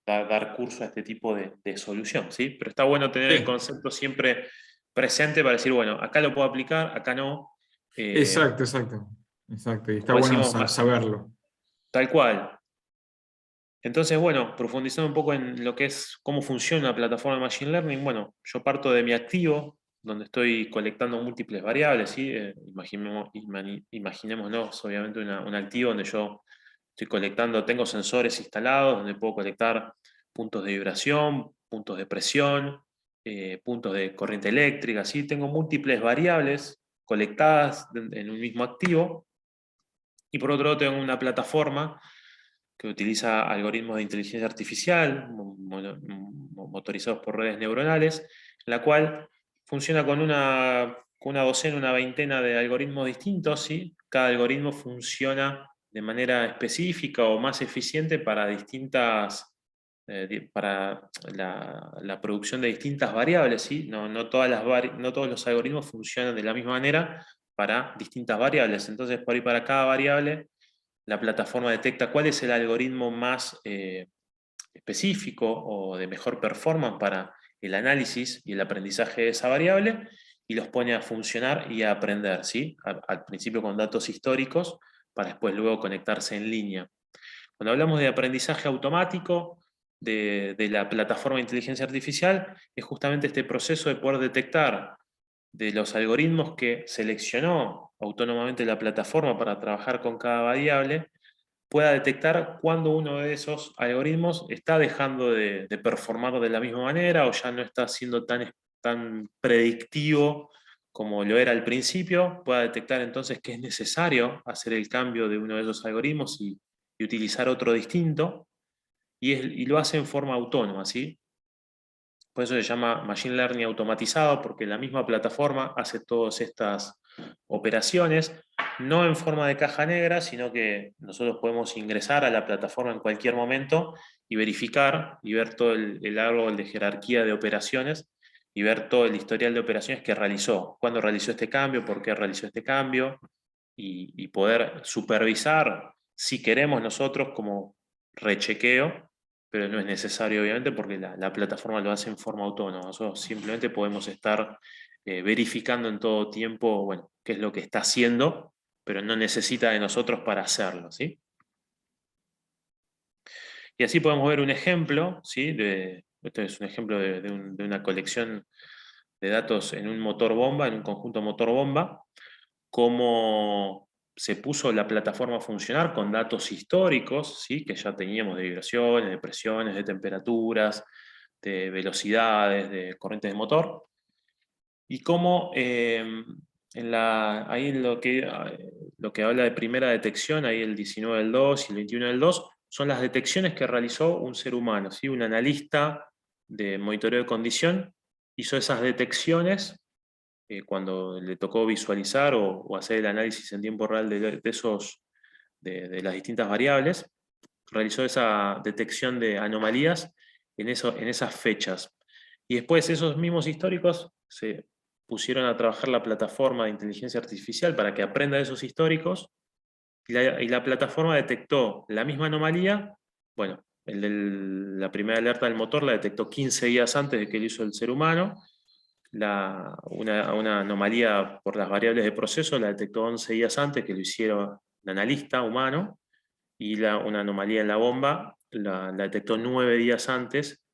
dar curso a este tipo de solución, ¿sí? Pero está bueno tener el Sí, concepto siempre presente para decir, bueno, acá lo puedo aplicar, acá no. exacto, exacto. Exacto. Y está Como bueno decimos, saberlo. tal cual. Entonces, bueno, profundizando un poco en lo que es cómo funciona una plataforma de Machine Learning, bueno, yo parto de mi activo, donde estoy colectando múltiples variables, ¿sí? Imaginémonos, obviamente, un activo donde yo estoy colectando, tengo sensores instalados, donde puedo colectar puntos de vibración, puntos de presión, puntos de corriente eléctrica, ¿sí? Tengo múltiples variables colectadas en un mismo activo, y por otro lado tengo una plataforma que utiliza algoritmos de inteligencia artificial motorizados por redes neuronales, la cual funciona con una docena, una veintena de algoritmos distintos, ¿sí? Cada algoritmo funciona de manera específica o más eficiente para para la producción de distintas variables, ¿sí? No no todos los algoritmos funcionan de la misma manera para distintas variables. Entonces, por ahí para cada variable la plataforma detecta cuál es el algoritmo más específico o de mejor performance para el análisis y el aprendizaje de esa variable, y los pone a funcionar y a aprender, ¿sí? Al principio con datos históricos, para después luego conectarse en línea. Cuando hablamos de aprendizaje automático de la plataforma de inteligencia artificial, es justamente este proceso de poder detectar de los algoritmos que seleccionó autónomamente la plataforma para trabajar con cada variable, pueda detectar cuándo uno de esos algoritmos está dejando de performar de la misma manera o ya no está siendo tan predictivo como lo era al principio, pueda detectar entonces que es necesario hacer el cambio de uno de esos algoritmos y utilizar otro distinto, y lo hace en forma autónoma, ¿sí? Por eso se llama Machine Learning automatizado, porque la misma plataforma hace todas estas operaciones, no en forma de caja negra, sino que nosotros podemos ingresar a la plataforma en cualquier momento y verificar y ver todo el árbol de jerarquía de operaciones y ver todo el historial de operaciones que realizó, cuándo realizó este cambio, por qué realizó este cambio, y poder supervisar si queremos nosotros como rechequeo, pero no es necesario obviamente porque la plataforma lo hace en forma autónoma. Nosotros simplemente podemos estar verificando en todo tiempo, bueno, qué es lo que está haciendo, pero no necesita de nosotros para hacerlo, ¿sí? Y así podemos ver un ejemplo, ¿sí? Esto es un ejemplo de una colección de datos en un motor bomba, en un conjunto motor bomba, cómo se puso la plataforma a funcionar con datos históricos, ¿sí? Que ya teníamos de vibraciones, de presiones, de temperaturas, de velocidades, de corrientes de motor, y cómo ahí en lo que habla de primera detección, ahí el 19 del 2 y el 21 del 2, son las detecciones que realizó un ser humano, ¿sí? Un analista de monitoreo de condición hizo esas detecciones cuando le tocó visualizar o hacer el análisis en tiempo real de las distintas variables, realizó esa detección de anomalías en esas fechas. Y después esos mismos históricos se pusieron a trabajar la plataforma de inteligencia artificial para que aprenda de esos históricos, y la plataforma detectó la misma anomalía. Bueno, la primera alerta del motor la detectó 15 días antes de que lo hizo el ser humano. Una anomalía por las variables de proceso la detectó 11 días antes que lo hiciera un analista humano, y una anomalía en la bomba la detectó 9 días antes,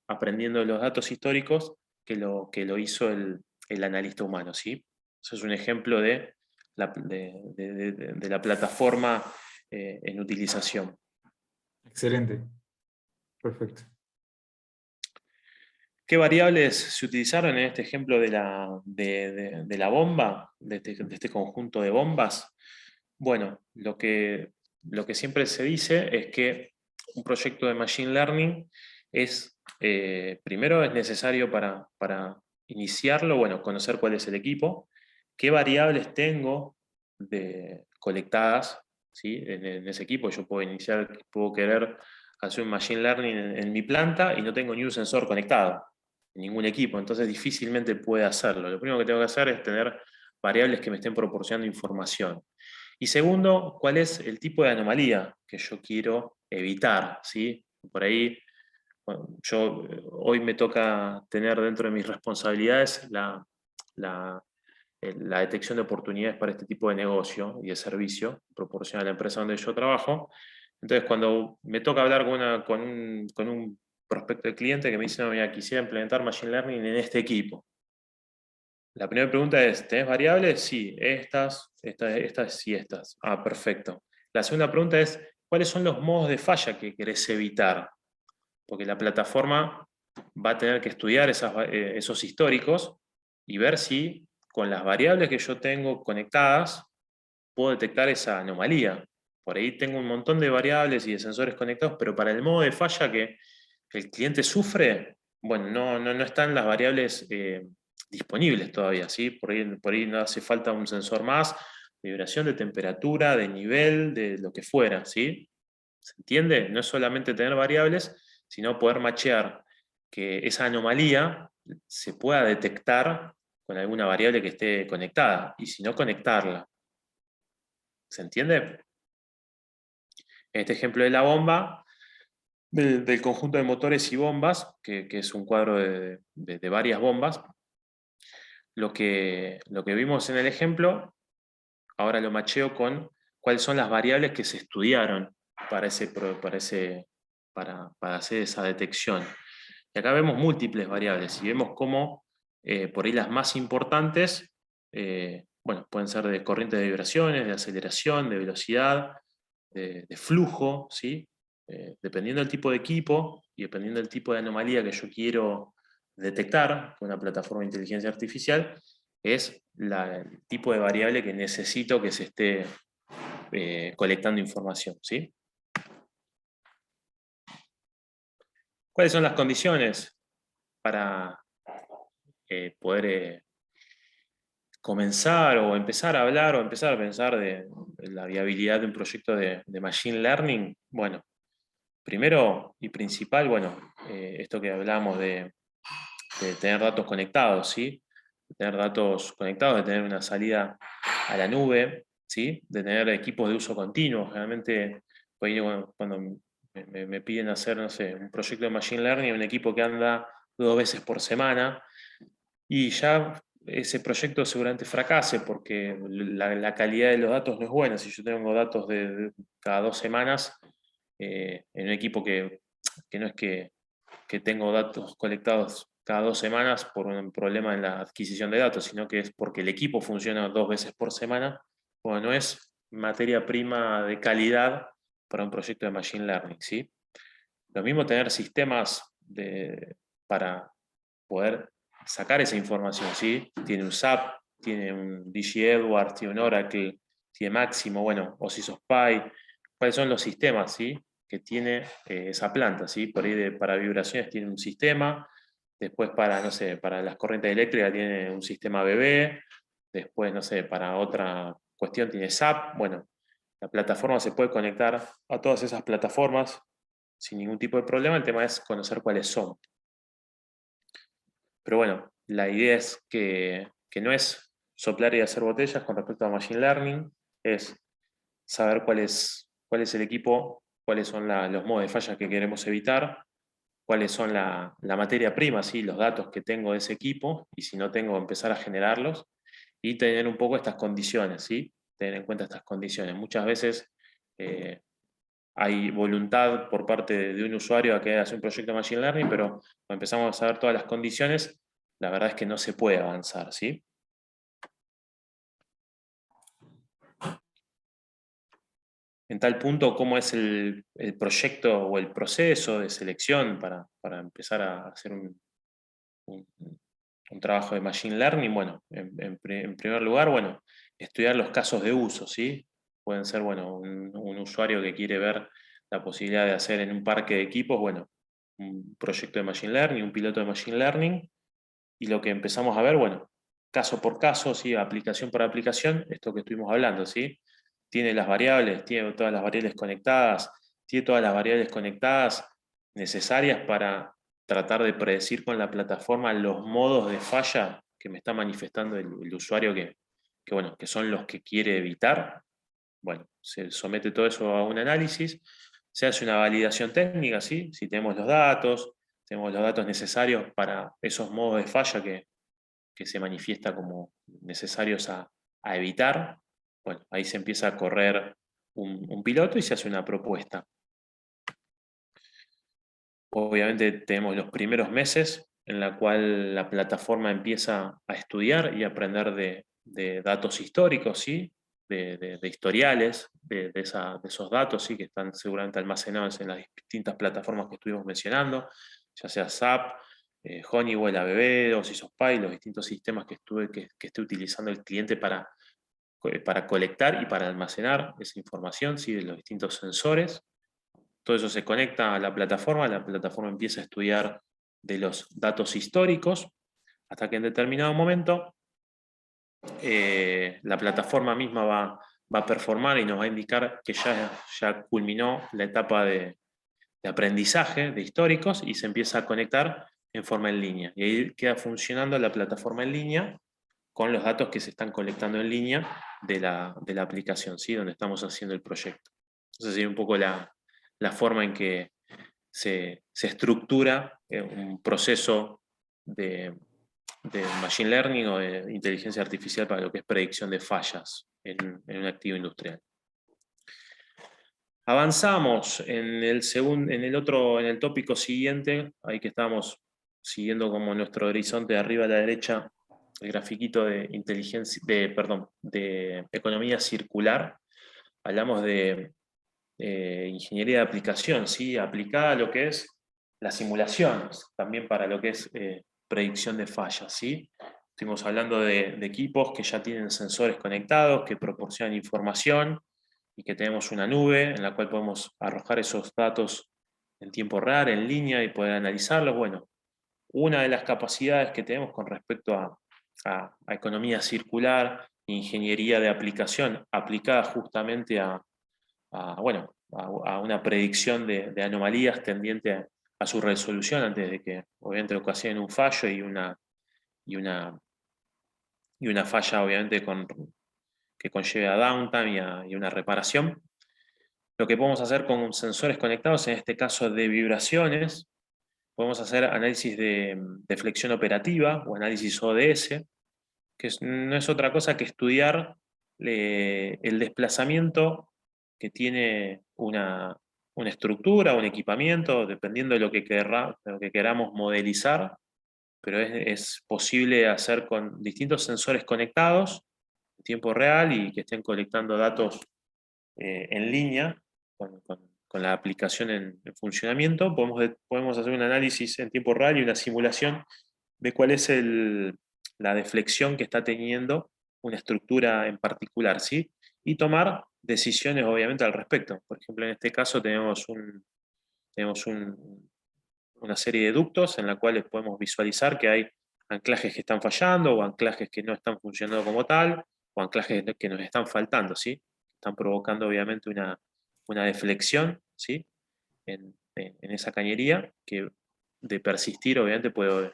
aprendiendo de los datos históricos que lo hizo el analista humano, ¿sí? Eso es un ejemplo de de la plataforma en utilización. Excelente. Perfecto. ¿Qué variables se utilizaron en este ejemplo de la bomba, de este conjunto de bombas? Bueno, lo que siempre se dice es que un proyecto de Machine Learning es, primero es necesario para iniciarlo, bueno, conocer cuál es el equipo, qué variables tengo colectadas, ¿sí? En ese equipo. Yo puedo querer hacer un Machine Learning en mi planta y no tengo ni un sensor conectado en ningún equipo, entonces difícilmente puede hacerlo. Lo primero que tengo que hacer es tener variables que me estén proporcionando información. Y segundo, ¿cuál es el tipo de anomalía que yo quiero evitar? ¿Sí? Por ahí, bueno, hoy me toca tener dentro de mis responsabilidades la detección de oportunidades para este tipo de negocio y de servicio que proporciona la empresa donde yo trabajo. Entonces, cuando me toca hablar con un prospecto de cliente que me dice, no, mira, quisiera implementar Machine Learning en este equipo. La primera pregunta es, ¿tenés variables? Sí, estas y estas. Ah, perfecto. La segunda pregunta es, ¿cuáles son los modos de falla que querés evitar? Porque la plataforma va a tener que estudiar esos históricos y ver si con las variables que yo tengo conectadas puedo detectar esa anomalía. Por ahí tengo un montón de variables y de sensores conectados, pero para el modo de falla que el cliente sufre, bueno, no están las variables disponibles todavía, ¿sí? Por ahí no hace falta un sensor más, de vibración, de temperatura, de nivel, de lo que fuera, ¿sí? ¿Se entiende? No es solamente tener variables, sino poder machear que esa anomalía se pueda detectar con alguna variable que esté conectada, y si no, conectarla. ¿Se entiende? En este ejemplo de la bomba, del conjunto de motores y bombas, que es un cuadro de varias bombas, lo que vimos en el ejemplo, ahora lo macheo con cuáles son las variables que se estudiaron para hacer esa detección. Y acá vemos múltiples variables y vemos cómo por ahí las más importantes, bueno, pueden ser de corrientes de vibraciones, de aceleración, de velocidad, de flujo, ¿sí? Dependiendo del tipo de equipo y dependiendo del tipo de anomalía que yo quiero detectar con una plataforma de inteligencia artificial, es el tipo de variable que necesito que se esté colectando información, ¿sí? ¿Cuáles son las condiciones para poder comenzar o empezar a hablar o empezar a pensar de la viabilidad de un proyecto de Machine Learning? Bueno, primero y principal, bueno, esto que hablamos de tener datos conectados, ¿sí? De tener datos conectados, de tener una salida a la nube, ¿sí? De tener equipos de uso continuo. Generalmente, cuando me piden hacer, no sé, un proyecto de Machine Learning, un equipo que anda 2 veces por semana, y ya ese proyecto seguramente fracase porque la calidad de los datos no es buena. Si yo tengo datos de cada 2 semanas, en un equipo que no es que tengo datos colectados cada 2 semanas por un problema en la adquisición de datos, sino que es porque el equipo funciona 2 veces por semana, bueno, no es materia prima de calidad para un proyecto de Machine Learning, ¿sí? Lo mismo tener sistemas para poder sacar esa información, ¿sí? Tiene un SAP, tiene un DG Edwards, tiene un Oracle, tiene Máximo, bueno, OSIsoft-PI. ¿Cuáles son los sistemas, ¿sí? Que tiene esa planta, ¿sí? Por ahí para vibraciones tiene un sistema, después para, no sé, para las corrientes eléctricas tiene un sistema BB, después, no sé, para otra cuestión tiene SAP. Bueno, la plataforma se puede conectar a todas esas plataformas sin ningún tipo de problema. El tema es conocer cuáles son. Pero bueno, la idea es que no es soplar y hacer botellas con respecto a Machine Learning, es saber cuál es el equipo, cuáles son los modos de falla que queremos evitar, cuáles son la materia prima, ¿sí? Los datos que tengo de ese equipo, y si no tengo, empezar a generarlos, y tener un poco estas condiciones, ¿sí? Tener en cuenta estas condiciones. Muchas veces hay voluntad por parte de un usuario a que hace un proyecto de Machine Learning, pero cuando empezamos a saber todas las condiciones, la verdad es que no se puede avanzar, ¿sí? en tal punto cómo es el proyecto o el proceso de selección para empezar a hacer un- un trabajo de Machine Learning. Bueno, en primer lugar, bueno, estudiar los casos de uso, ¿sí? Pueden ser, bueno, un usuario que quiere ver la posibilidad de hacer en un parque de equipos, bueno, un proyecto de Machine Learning, un piloto de Machine Learning, y lo que empezamos a ver, bueno, caso por caso, ¿sí? Aplicación por aplicación, esto que estuvimos hablando, ¿sí? Tiene las variables, tiene todas las variables conectadas, tiene todas las variables conectadas necesarias para tratar de predecir con la plataforma los modos de falla que me está manifestando el usuario bueno, que son los que quiere evitar. Bueno, se somete todo eso a un análisis, se hace una validación técnica, ¿sí? Si tenemos los datos necesarios para esos modos de falla que se manifiesta como necesarios a evitar. Bueno, ahí se empieza a correr un piloto y se hace una propuesta. Obviamente tenemos los primeros meses en la cual la plataforma empieza a estudiar y aprender de datos históricos, ¿sí? De historiales de esos datos, ¿sí? Que están seguramente almacenados en las distintas plataformas que estuvimos mencionando, ya sea SAP, Honeywell, ABB, OSIsoft, los distintos sistemas que esté utilizando el cliente para colectar y para almacenar esa información, ¿sí? De los distintos sensores. Todo eso se conecta a la plataforma empieza a estudiar de los datos históricos, hasta que en determinado momento la plataforma misma va a performar y nos va a indicar que ya culminó la etapa de aprendizaje de históricos y se empieza a conectar en forma en línea. Y ahí queda funcionando la plataforma en línea con los datos que se están colectando en línea de la aplicación, ¿sí? Donde estamos haciendo el proyecto. Esa sería un poco la forma en que se estructura un proceso de Machine Learning o de inteligencia artificial para lo que es predicción de fallas en un activo industrial. Avanzamos en el tópico siguiente, ahí que estamos siguiendo como nuestro horizonte de arriba a la derecha, el grafiquito de de economía circular. Hablamos de ingeniería de aplicación, ¿sí? Aplicada a lo que es la simulación, también para lo que es predicción de fallas, ¿sí? Estuvimos hablando de equipos que ya tienen sensores conectados, que proporcionan información y que tenemos una nube en la cual podemos arrojar esos datos en tiempo real, en línea y poder analizarlos. Bueno, una de las capacidades que tenemos con respecto a economía circular, ingeniería de aplicación aplicada justamente bueno, a una predicción de anomalías tendiente a su resolución antes de que obviamente ocasionen un fallo y una, y una falla obviamente que conlleve a downtime y una reparación. Lo que podemos hacer con sensores conectados, en este caso de vibraciones, podemos hacer análisis de flexión operativa o análisis ODS, que no es otra cosa que estudiar el desplazamiento que tiene una estructura, un equipamiento, dependiendo de lo que queramos modelizar, pero es posible hacer con distintos sensores conectados en tiempo real y que estén colectando datos en línea con la aplicación en funcionamiento. Podemos hacer un análisis en tiempo real y una simulación de cuál es la deflexión que está teniendo una estructura en particular, ¿sí? Y tomar decisiones, obviamente, al respecto. Por ejemplo, en este caso tenemos una serie de ductos en la cual podemos visualizar que hay anclajes que están fallando o anclajes que no están funcionando como tal o anclajes que nos están faltando, ¿sí? Están provocando, obviamente, una deflexión, ¿sí? En esa cañería que de persistir, obviamente, puede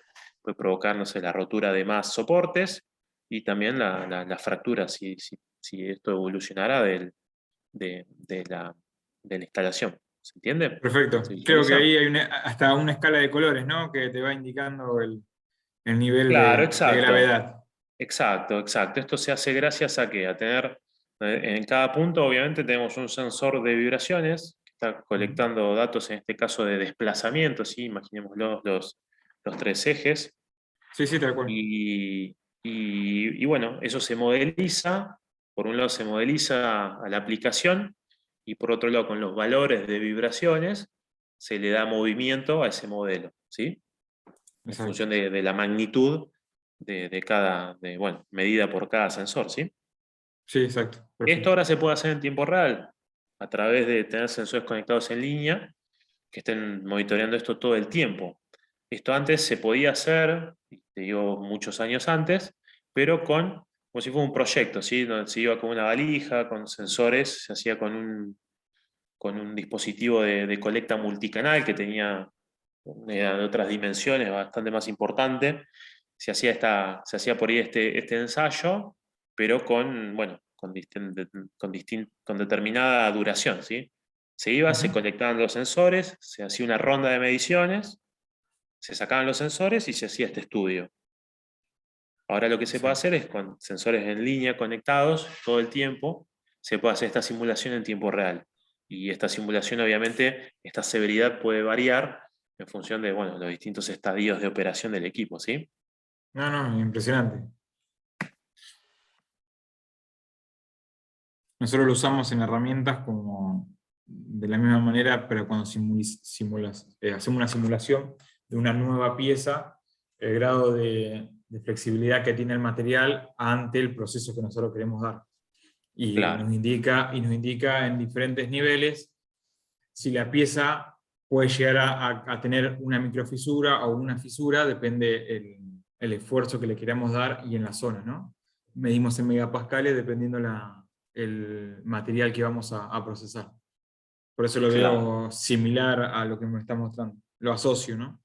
provocar, no sé, la rotura de más soportes y también la fractura, si esto evolucionara de la instalación. ¿Se entiende? ¿Se Perfecto. Creo que visualiza? ahí hay hasta una escala de colores, ¿no? Que te va indicando el nivel Claro, de exacto. gravedad. Exacto, exacto. Esto se hace gracias a que a tener, en cada punto obviamente tenemos un sensor de vibraciones que está Ujú. colectando datos, en este caso de desplazamiento, ¿sí? Imaginémoslo los tres ejes. Sí, sí, tal cual. Y bueno, eso se modeliza, por un lado se modeliza a la aplicación y por otro lado, con los valores de vibraciones, se le da movimiento a ese modelo, ¿sí? En Exacto. función de la magnitud de cada, bueno, medida por cada sensor, ¿sí? Sí, exacto. Esto Perfecto. ahora se puede hacer en tiempo real, a través de tener sensores conectados en línea, que estén monitoreando esto todo el tiempo. Esto antes se podía hacer, te digo muchos años antes, pero como si fuera un proyecto, ¿sí? Donde se iba con una valija, con sensores, se hacía con un dispositivo de colecta multicanal que tenía de otras dimensiones, bastante más importante. Se hacía por ahí este ensayo, pero bueno, con determinada duración, ¿sí? Se iba, se Ujú. conectaban los sensores, se hacía una ronda de mediciones, se sacaban los sensores y se hacía este estudio. Ahora lo que se puede Exacto. hacer es con sensores en línea conectados todo el tiempo, se puede hacer esta simulación en tiempo real. Y esta simulación, obviamente, esta severidad puede variar en función de, bueno, los distintos estadios de operación del equipo, ¿sí? No, no, impresionante. Nosotros lo usamos en herramientas como de la misma manera, pero cuando hacemos una simulación de una nueva pieza, el grado de flexibilidad que tiene el material ante el proceso que nosotros queremos dar. Claro, Y nos indica en diferentes niveles si la pieza puede llegar a tener una microfisura o una fisura, depende el esfuerzo que le queramos dar y en la zona, ¿no? Medimos en megapascales dependiendo el material que vamos a procesar. Por eso lo claro. veo similar a lo que me está mostrando. Lo asocio, ¿no?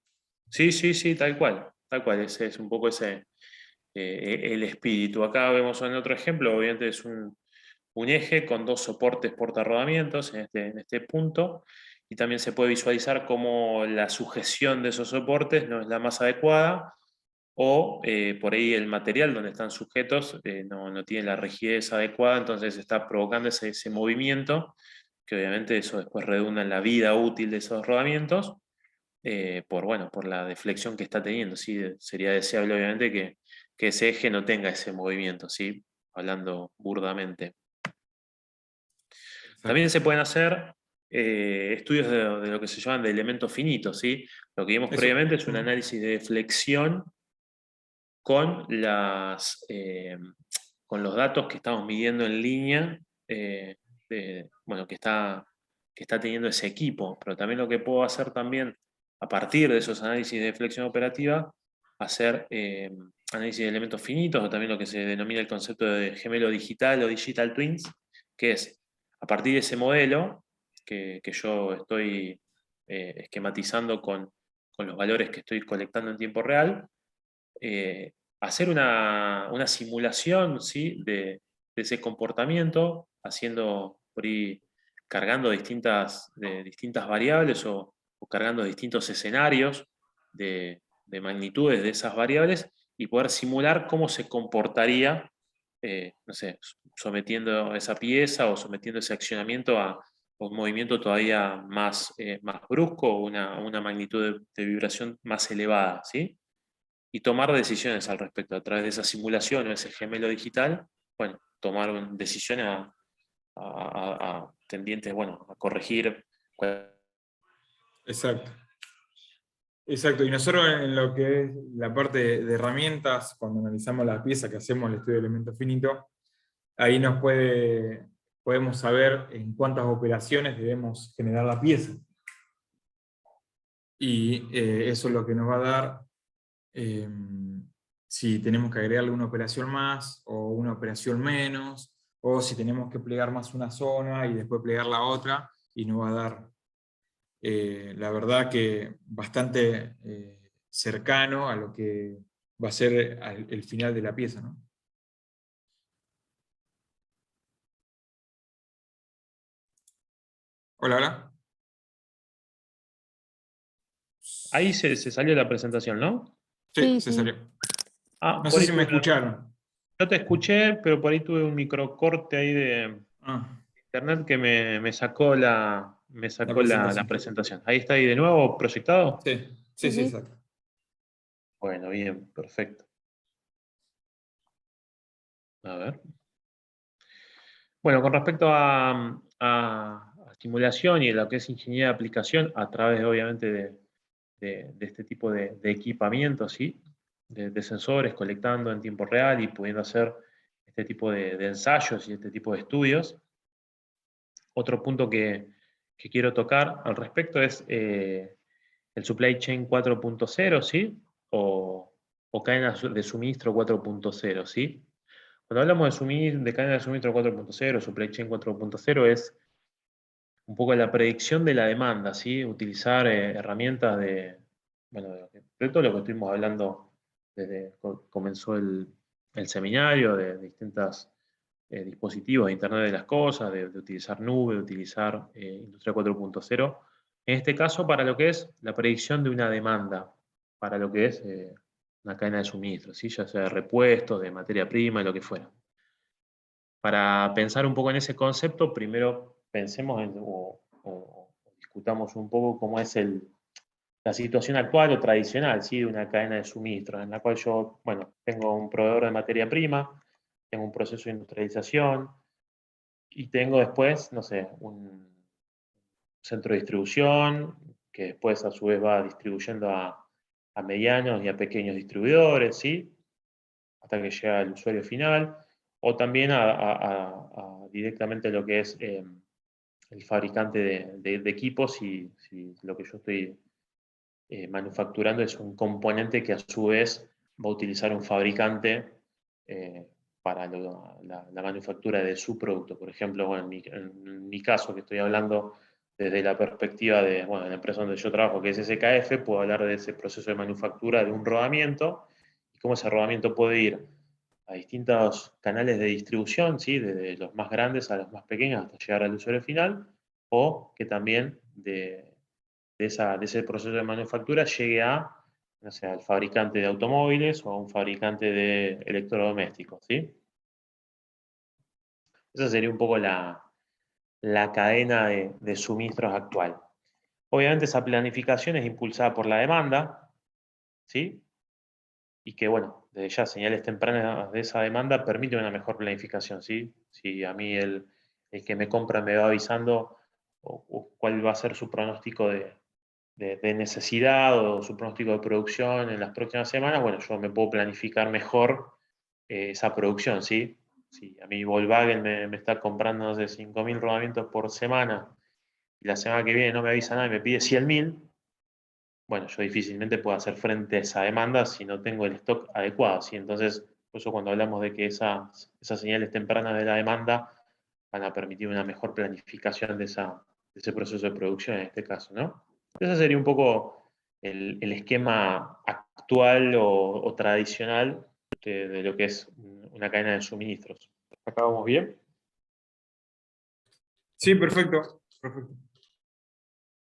Sí, sí, sí, tal cual. Tal cual, ese es un poco el espíritu. Acá vemos en otro ejemplo, obviamente es un eje con dos soportes portarrodamientos en este punto, y también se puede visualizar cómo la sujeción de esos soportes no es la más adecuada, o por ahí el material donde están sujetos no tiene la rigidez adecuada, entonces está provocando ese movimiento, que obviamente eso después redunda en la vida útil de esos rodamientos, bueno, por la deflexión que está teniendo. ¿Sí? Sería deseable, obviamente, que ese eje no tenga ese movimiento, ¿sí? Hablando burdamente. También Exacto. se pueden hacer estudios de lo que se llaman de elementos finitos, ¿sí? Lo que vimos Eso. previamente es un Ujú. análisis de deflexión con, con los datos que estamos midiendo en línea, bueno, que está teniendo ese equipo. Pero también lo que puedo hacer también, a partir de esos análisis de deflexión operativa, hacer análisis de elementos finitos, o también lo que se denomina el concepto de gemelo digital o digital twins, que es, a partir de ese modelo que yo estoy esquematizando con los valores que estoy colectando en tiempo real, eh, hacer una simulación, ¿sí? de ese comportamiento, haciendo por ahí, cargando distintas variables, o cargando distintos escenarios de magnitudes de esas variables, y poder simular cómo se comportaría, no sé, sometiendo esa pieza o sometiendo ese accionamiento a un movimiento todavía más brusco, o una magnitud de vibración más elevada, ¿sí? Y tomar decisiones al respecto a través de esa simulación o ese gemelo digital. Bueno, tomar decisiones tendientes, bueno, a corregir. Exacto. Exacto. Y nosotros en lo que es la parte de herramientas, cuando analizamos la pieza que hacemos el estudio de elementos finitos, ahí podemos saber en cuántas operaciones debemos generar la pieza. Y eso es lo que nos va a dar eh, si tenemos que agregarle una operación más o una operación menos, o si tenemos que plegar más una zona y después plegar la otra, y nos va a dar, la verdad que bastante cercano a lo que va a ser el final de la pieza, ¿no? Hola, hola. Ahí se salió la presentación, ¿no? Sí, Sí, se sí. salió. Ah, No por sé ahí si me tuve escucharon. yo te escuché, pero por ahí tuve un microcorte ahí de Ah, internet que me sacó la, me la sacó la presentación. presentación. Ahí está ahí de nuevo proyectado. Sí, sí, Sí, sí, sí. exacto. Bueno, bien, perfecto. A ver. Bueno, con respecto simulación y de lo que es ingeniería de aplicación a través, obviamente, de este tipo de equipamiento, ¿sí? De sensores, colectando en tiempo real y pudiendo hacer este tipo de ensayos y este tipo de estudios. Otro punto que quiero tocar al respecto es el supply chain 4.0, ¿sí? O cadena de suministro 4.0, ¿sí? Cuando hablamos de cadena de suministro 4.0, supply chain 4.0, es un poco la predicción de la demanda, ¿sí? Utilizar herramientas bueno, de todo lo que estuvimos hablando desde que comenzó el seminario, de distintos dispositivos de Internet de las Cosas, de utilizar nube, de utilizar Industria 4.0. En este caso, para lo que es la predicción de una demanda, para lo que es una cadena de suministro, ¿sí? Ya sea de repuestos, de materia prima, lo que fuera. Para pensar un poco en ese concepto, primero pensemos o discutamos un poco cómo es la situación actual o tradicional, ¿sí? De una cadena de suministros, en la cual yo, bueno, tengo un proveedor de materia prima, tengo un proceso de industrialización y tengo después, no sé, un centro de distribución que después a su vez va distribuyendo a medianos y a pequeños distribuidores, ¿sí? Hasta que llega al usuario final, o también directamente lo que es el fabricante de equipos, si lo que yo estoy manufacturando es un componente que a su vez va a utilizar un fabricante para la manufactura de su producto. Por ejemplo, bueno, en mi caso, que estoy hablando desde la perspectiva de bueno, la empresa donde yo trabajo, que es SKF, puedo hablar de ese proceso de manufactura de un rodamiento y cómo ese rodamiento puede ir a distintos canales de distribución, ¿sí? Desde los más grandes a los más pequeños hasta llegar al usuario final, o que también de ese proceso de manufactura llegue a, no sé, al fabricante de automóviles o a un fabricante de electrodomésticos, ¿sí? Esa sería un poco la cadena de suministros actual. Obviamente esa planificación es impulsada por la demanda, ¿sí? Y que, bueno, desde ya señales tempranas de esa demanda permiten una mejor planificación, ¿sí? Si a mí el que me compra me va avisando o cuál va a ser su pronóstico de necesidad o su pronóstico de producción en las próximas semanas, bueno, yo me puedo planificar mejor esa producción, ¿sí? Si a mí Volkswagen me está comprando, no sé, 5.000 rodamientos por semana y la semana que viene no me avisa nada y me pide 100.000, bueno, yo difícilmente puedo hacer frente a esa demanda si no tengo el stock adecuado, ¿sí? Entonces, por eso cuando hablamos de que esas señales tempranas de la demanda van a permitir una mejor planificación de ese proceso de producción en este caso, ¿no? Ese sería un poco el esquema actual o tradicional de lo que es una cadena de suministros. ¿Acá vamos bien? Sí, perfecto. Perfecto.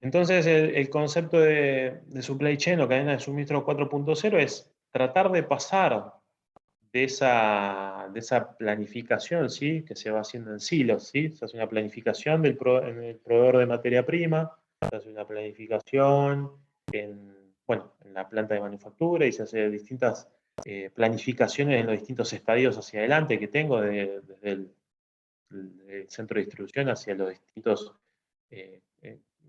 Entonces, el concepto de supply chain o cadena de suministro 4.0 es tratar de pasar de esa planificación, ¿sí? Que se va haciendo en silos, ¿sí? Se hace una planificación en el proveedor de materia prima, se hace una planificación bueno, en la planta de manufactura y se hace distintas planificaciones en los distintos estadios hacia adelante que tengo desde el centro de distribución hacia los distintos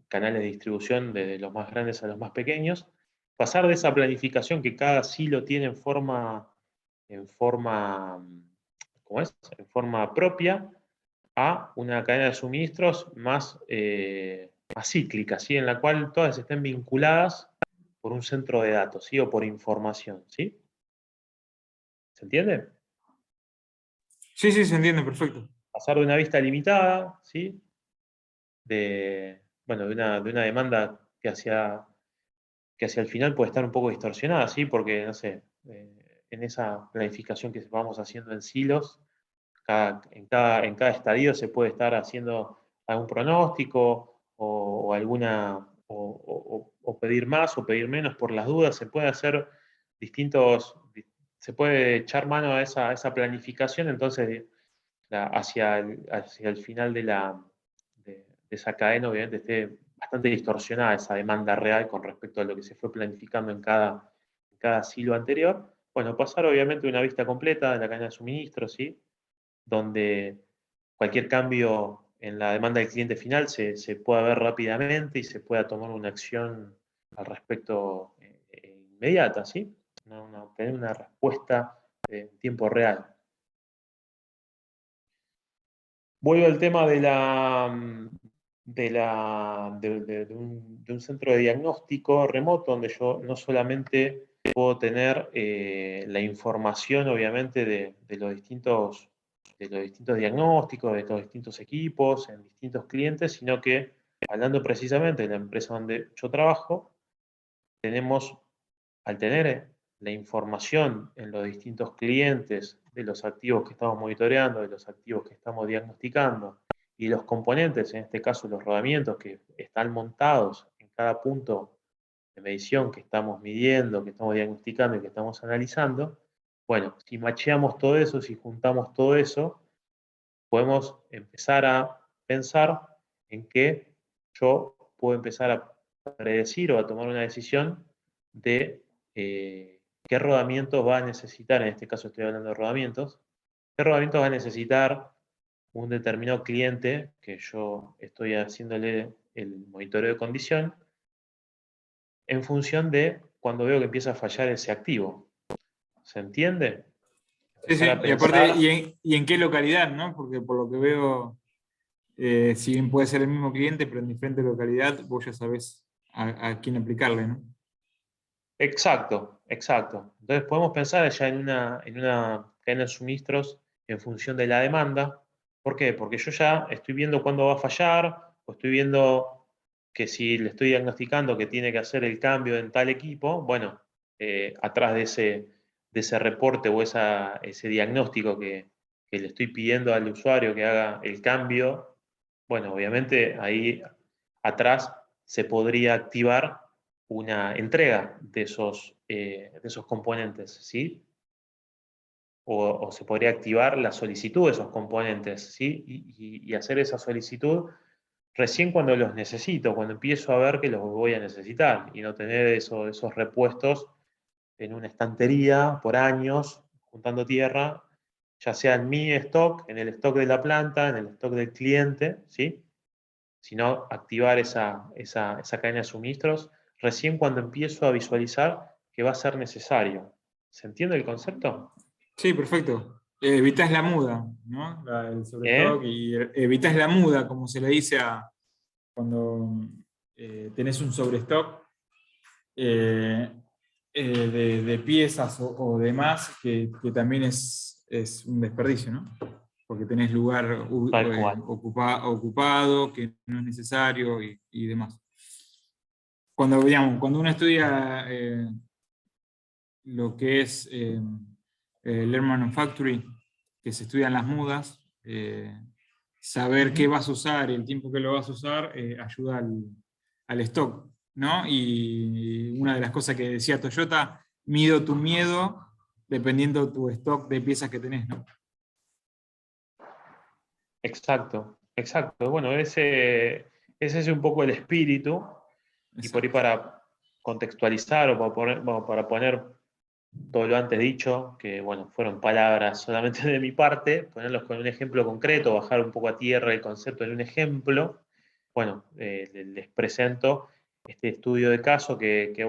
canales de distribución, desde los más grandes a los más pequeños, pasar de esa planificación que cada silo tiene en forma, ¿cómo es? En forma propia a una cadena de suministros más cíclica, ¿sí? En la cual todas estén vinculadas por un centro de datos, ¿sí? O por información, ¿sí? ¿Se entiende? Sí, sí, se entiende, perfecto. Pasar de una vista limitada, ¿sí? Bueno, de una demanda que hacia el final puede estar un poco distorsionada, ¿sí? Porque, no sé, en esa planificación que vamos haciendo en silos, en cada estadio se puede estar haciendo algún pronóstico o alguna o pedir más o pedir menos por las dudas, se puede hacer se puede echar mano a esa planificación, entonces hacia el final de esa cadena obviamente esté bastante distorsionada esa demanda real con respecto a lo que se fue planificando en cada silo anterior. Bueno, pasar obviamente una vista completa de la cadena de suministro, ¿sí? Donde cualquier cambio en la demanda del cliente final se pueda ver rápidamente y se pueda tomar una acción al respecto inmediata, ¿sí? Tener una respuesta en tiempo real. Vuelvo al tema de un centro de diagnóstico remoto, donde yo no solamente puedo tener la información, obviamente, de los distintos diagnósticos, de los distintos equipos, en distintos clientes, sino que, hablando precisamente de la empresa donde yo trabajo, tenemos, al tener la información en los distintos clientes de los activos que estamos monitoreando, de los activos que estamos diagnosticando, y los componentes, en este caso los rodamientos que están montados en cada punto de medición que estamos midiendo, que estamos diagnosticando y que estamos analizando, bueno, si macheamos todo eso, si juntamos todo eso, podemos empezar a pensar en que yo puedo empezar a predecir o a tomar una decisión de qué rodamientos va a necesitar, en este caso estoy hablando de rodamientos, qué rodamientos va a necesitar un determinado cliente que yo estoy haciéndole el monitoreo de condición en función de cuando veo que empieza a fallar ese activo. ¿Se entiende? Sí, Empezar sí, a y aparte, pensar. y en qué localidad, ¿no? Porque por lo que veo, si bien puede ser el mismo cliente, pero en diferente localidad, vos ya sabés a quién aplicarle, ¿no? Exacto, exacto. Entonces podemos pensar ya en una cadena de suministros en función de la demanda. ¿Por qué? Porque yo ya estoy viendo cuándo va a fallar, o estoy viendo que si le estoy diagnosticando que tiene que hacer el cambio en tal equipo, bueno, atrás de ese reporte o ese diagnóstico que le estoy pidiendo al usuario que haga el cambio, bueno, obviamente ahí atrás se podría activar una entrega de esos componentes, ¿sí? O se podría activar la solicitud de esos componentes, ¿sí? Y hacer esa solicitud recién cuando los necesito, cuando empiezo a ver que los voy a necesitar y no tener esos repuestos en una estantería por años, juntando tierra, ya sea en mi stock, en el stock de la planta, en el stock del cliente, ¿sí? Sino activar esa cadena de suministros recién cuando empiezo a visualizar que va a ser necesario. ¿Se entiende el concepto? Sí, perfecto. Evitas la muda, ¿no? El sobrestock ¿Eh? y evitas la muda, como se le dice cuando tenés un sobrestock eh, de piezas o demás, que también es un desperdicio, ¿no? Porque tenés lugar Tal cual. ocupado, que no es necesario y demás. Cuando, digamos, cuando uno estudia lo que es Learn Manufacturing, que se estudian las mudas, saber qué vas a usar y el tiempo que lo vas a usar ayuda al stock, ¿no? Y una de las cosas que decía Toyota, mido tu miedo dependiendo tu stock de piezas que tenés, ¿no? Exacto, exacto. Bueno, ese es un poco el espíritu, y por ahí Exacto. para contextualizar o para poner todo lo antes dicho, que bueno, fueron palabras solamente de mi parte, ponerlos con un ejemplo concreto, bajar un poco a tierra el concepto en un ejemplo. Bueno, les presento este estudio de caso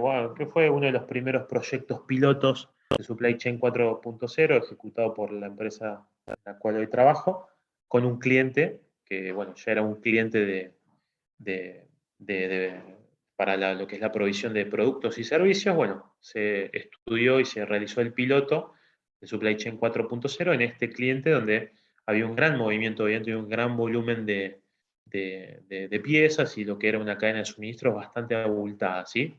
bueno, que fue uno de los primeros proyectos pilotos de Supply Chain 4.0 ejecutado por la empresa en la cual hoy trabajo, con un cliente que, bueno, ya era un cliente de, para lo que es la provisión de productos y servicios. Bueno, se estudió y se realizó el piloto de Supply Chain 4.0 en este cliente donde había un gran movimiento, obviamente, y un gran volumen de piezas y lo que era una cadena de suministros bastante abultada, ¿sí?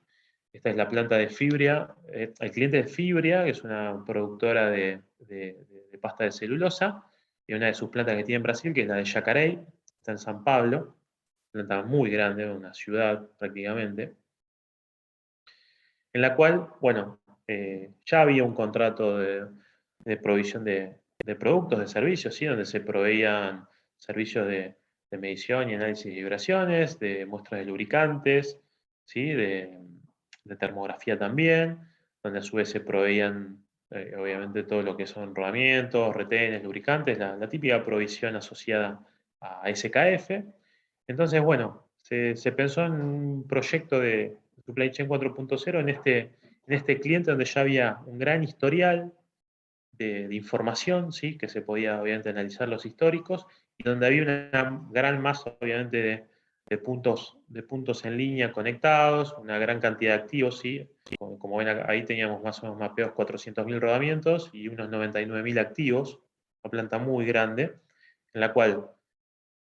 Esta es la planta de Fibria, el cliente de Fibria, que es una productora de pasta de celulosa, y una de sus plantas que tiene en Brasil, que es la de Jacareí, está en San Pablo, planta muy grande, una ciudad prácticamente, en la cual, bueno, ya había un contrato de provisión de productos, de servicios, ¿sí? Donde se proveían servicios de medición y análisis de vibraciones, de muestras de lubricantes, ¿sí? De termografía también, donde a su vez se proveían, obviamente, todo lo que son rodamientos, retenes, lubricantes, la típica provisión asociada a SKF. Entonces, bueno, se pensó en un proyecto de Supply Chain 4.0 en este cliente donde ya había un gran historial de información, ¿sí? Que se podía obviamente analizar los históricos, y donde había una gran masa obviamente de puntos en línea conectados, una gran cantidad de activos, ¿sí? Como ven ahí teníamos más o menos mapeados 400.000 rodamientos y unos 99.000 activos, una planta muy grande, en la cual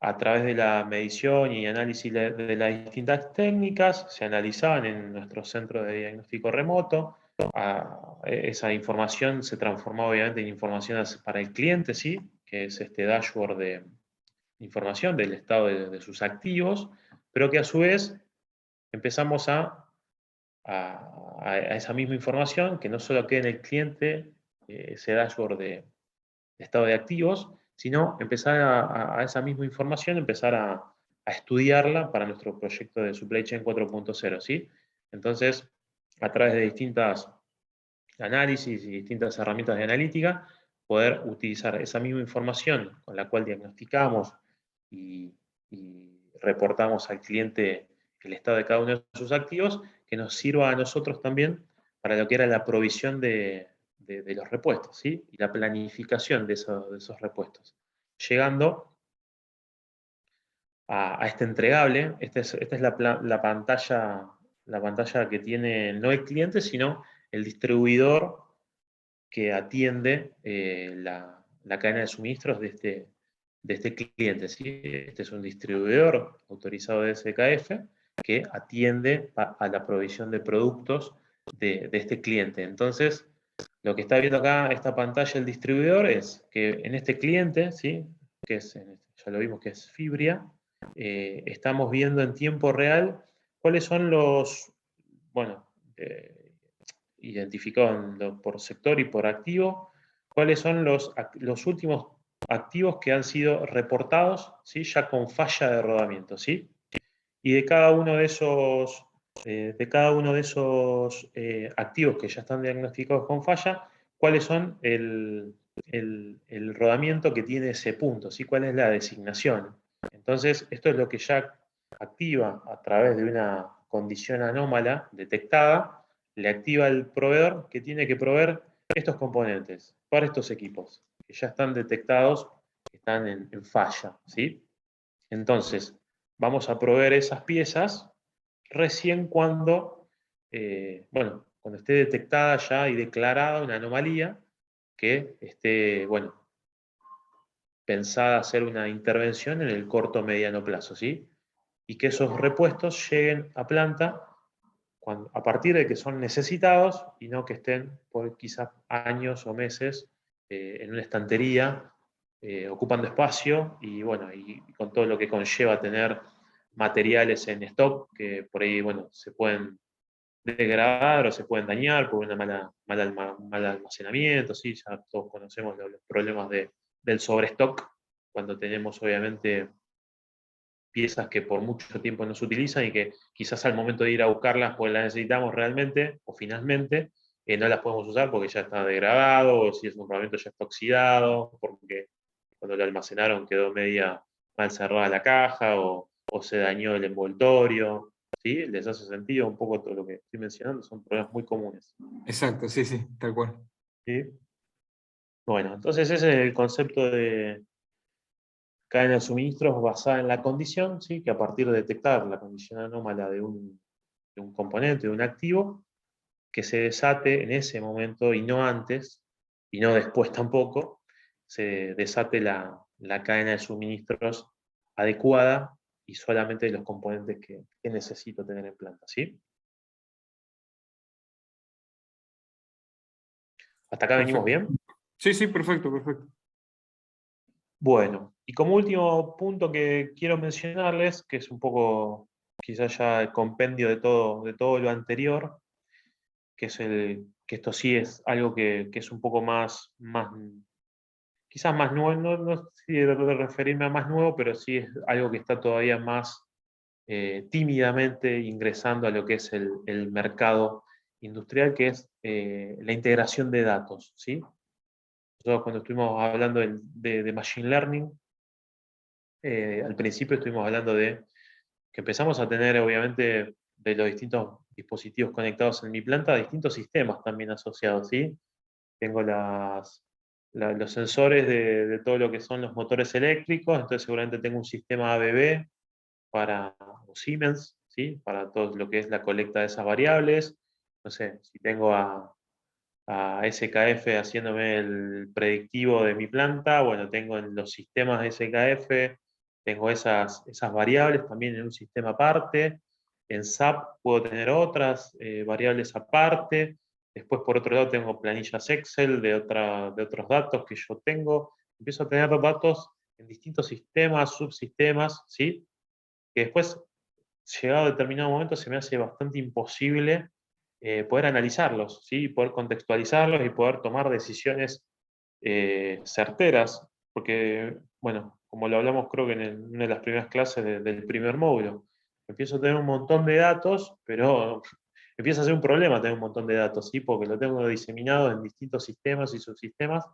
a través de la medición y análisis de las distintas técnicas, se analizaban en nuestro centro de diagnóstico remoto. Esa información se transformaba obviamente en información para el cliente, ¿sí? Que es este dashboard de información del estado de sus activos, pero que a su vez empezamos a esa misma información, que no solo quede en el cliente, ese dashboard de estado de activos, sino empezar a esa misma información, empezar a estudiarla para nuestro proyecto de Supply Chain 4.0, ¿sí? Entonces, a través de distintas análisis y distintas herramientas de analítica, poder utilizar esa misma información con la cual diagnosticamos y reportamos al cliente el estado de cada uno de sus activos, que nos sirva a nosotros también para lo que era la provisión de los repuestos, ¿sí? Y la planificación de esos repuestos. Llegando a este entregable, esta es la pantalla que tiene no el cliente, sino el distribuidor que atiende la cadena de suministros de este cliente, ¿sí? Este es un distribuidor autorizado de SKF que atiende a la provisión de productos de este cliente. Entonces, lo que está viendo acá esta pantalla el distribuidor es que en este cliente, ¿sí? Que es, ya lo vimos que es Fibria, estamos viendo en tiempo real cuáles son los, bueno, identificados por sector y por activo, cuáles son los últimos activos que han sido reportados, ¿sí? Ya con falla de rodamiento, ¿sí? Y de cada uno de esos activos que ya están diagnosticados con falla, cuáles son el rodamiento que tiene ese punto, ¿sí? Cuál es la designación. Entonces, esto es lo que ya activa a través de una condición anómala detectada, le activa al proveedor que tiene que proveer estos componentes para estos equipos, que ya están detectados, que están en falla, ¿sí? Entonces, vamos a proveer esas piezas recién cuando, bueno, cuando esté detectada ya y declarada una anomalía que esté, bueno, pensada hacer una intervención en el corto o mediano plazo, ¿sí? Y que esos repuestos lleguen a planta a partir de que son necesitados y no que estén por quizás años o meses en una estantería ocupando espacio y bueno, y con todo lo que conlleva tener materiales en stock que por ahí, bueno, se pueden degradar o se pueden dañar por un mal almacenamiento, ¿sí? Ya todos conocemos los problemas del sobrestock cuando tenemos obviamente piezas que por mucho tiempo no se utilizan y que quizás al momento de ir a buscarlas pues las necesitamos realmente o finalmente no las podemos usar porque ya está degradado o si es un rodamiento ya está oxidado porque cuando lo almacenaron quedó media mal cerrada la caja o se dañó el envoltorio. ¿Sí? ¿Les hace sentido un poco todo lo que estoy mencionando? Son problemas muy comunes. Exacto, sí, sí, tal cual. ¿Sí? Bueno, entonces ese es el concepto de cadena de suministros basada en la condición, ¿sí? Que a partir de detectar la condición anómala de un componente, de un activo, que se desate en ese momento y no antes, y no después tampoco, se desate la cadena de suministros adecuada y solamente de los componentes que necesito tener en planta, ¿sí? ¿Hasta acá venimos Perfecto. bien? Sí, sí, perfecto, perfecto. Bueno, y como último punto que quiero mencionarles, que es un poco quizás ya el compendio de todo lo anterior, que es que esto sí es algo que es un poco más quizás más nuevo, no sé si de referirme a más nuevo, pero sí es algo que está todavía más tímidamente ingresando a lo que es el mercado industrial, que es la integración de datos, ¿sí? Nosotros cuando estuvimos hablando de Machine Learning, al principio estuvimos hablando de que empezamos a tener, obviamente, de los distintos dispositivos conectados en mi planta, distintos sistemas también asociados, ¿sí? Tengo los sensores de todo lo que son los motores eléctricos, entonces seguramente tengo un sistema ABB para o Siemens, ¿sí? Para todo lo que es la colecta de esas variables. No sé, si tengo a SKF haciéndome el predictivo de mi planta, bueno, tengo en los sistemas de SKF, tengo esas variables también en un sistema aparte. En SAP puedo tener otras variables aparte. Después, por otro lado, tengo planillas Excel de otros datos que yo tengo. Empiezo a tener datos en distintos sistemas, subsistemas, ¿sí? Que después, llegado a determinado momento, se me hace bastante imposible poder analizarlos, ¿sí? Poder contextualizarlos y poder tomar decisiones certeras, porque, bueno, como lo hablamos creo que en una de las primeras clases del primer módulo, empiezo a tener un montón de datos, pero empieza a ser un problema tener un montón de datos, ¿sí? Porque lo tengo diseminado en distintos sistemas y subsistemas,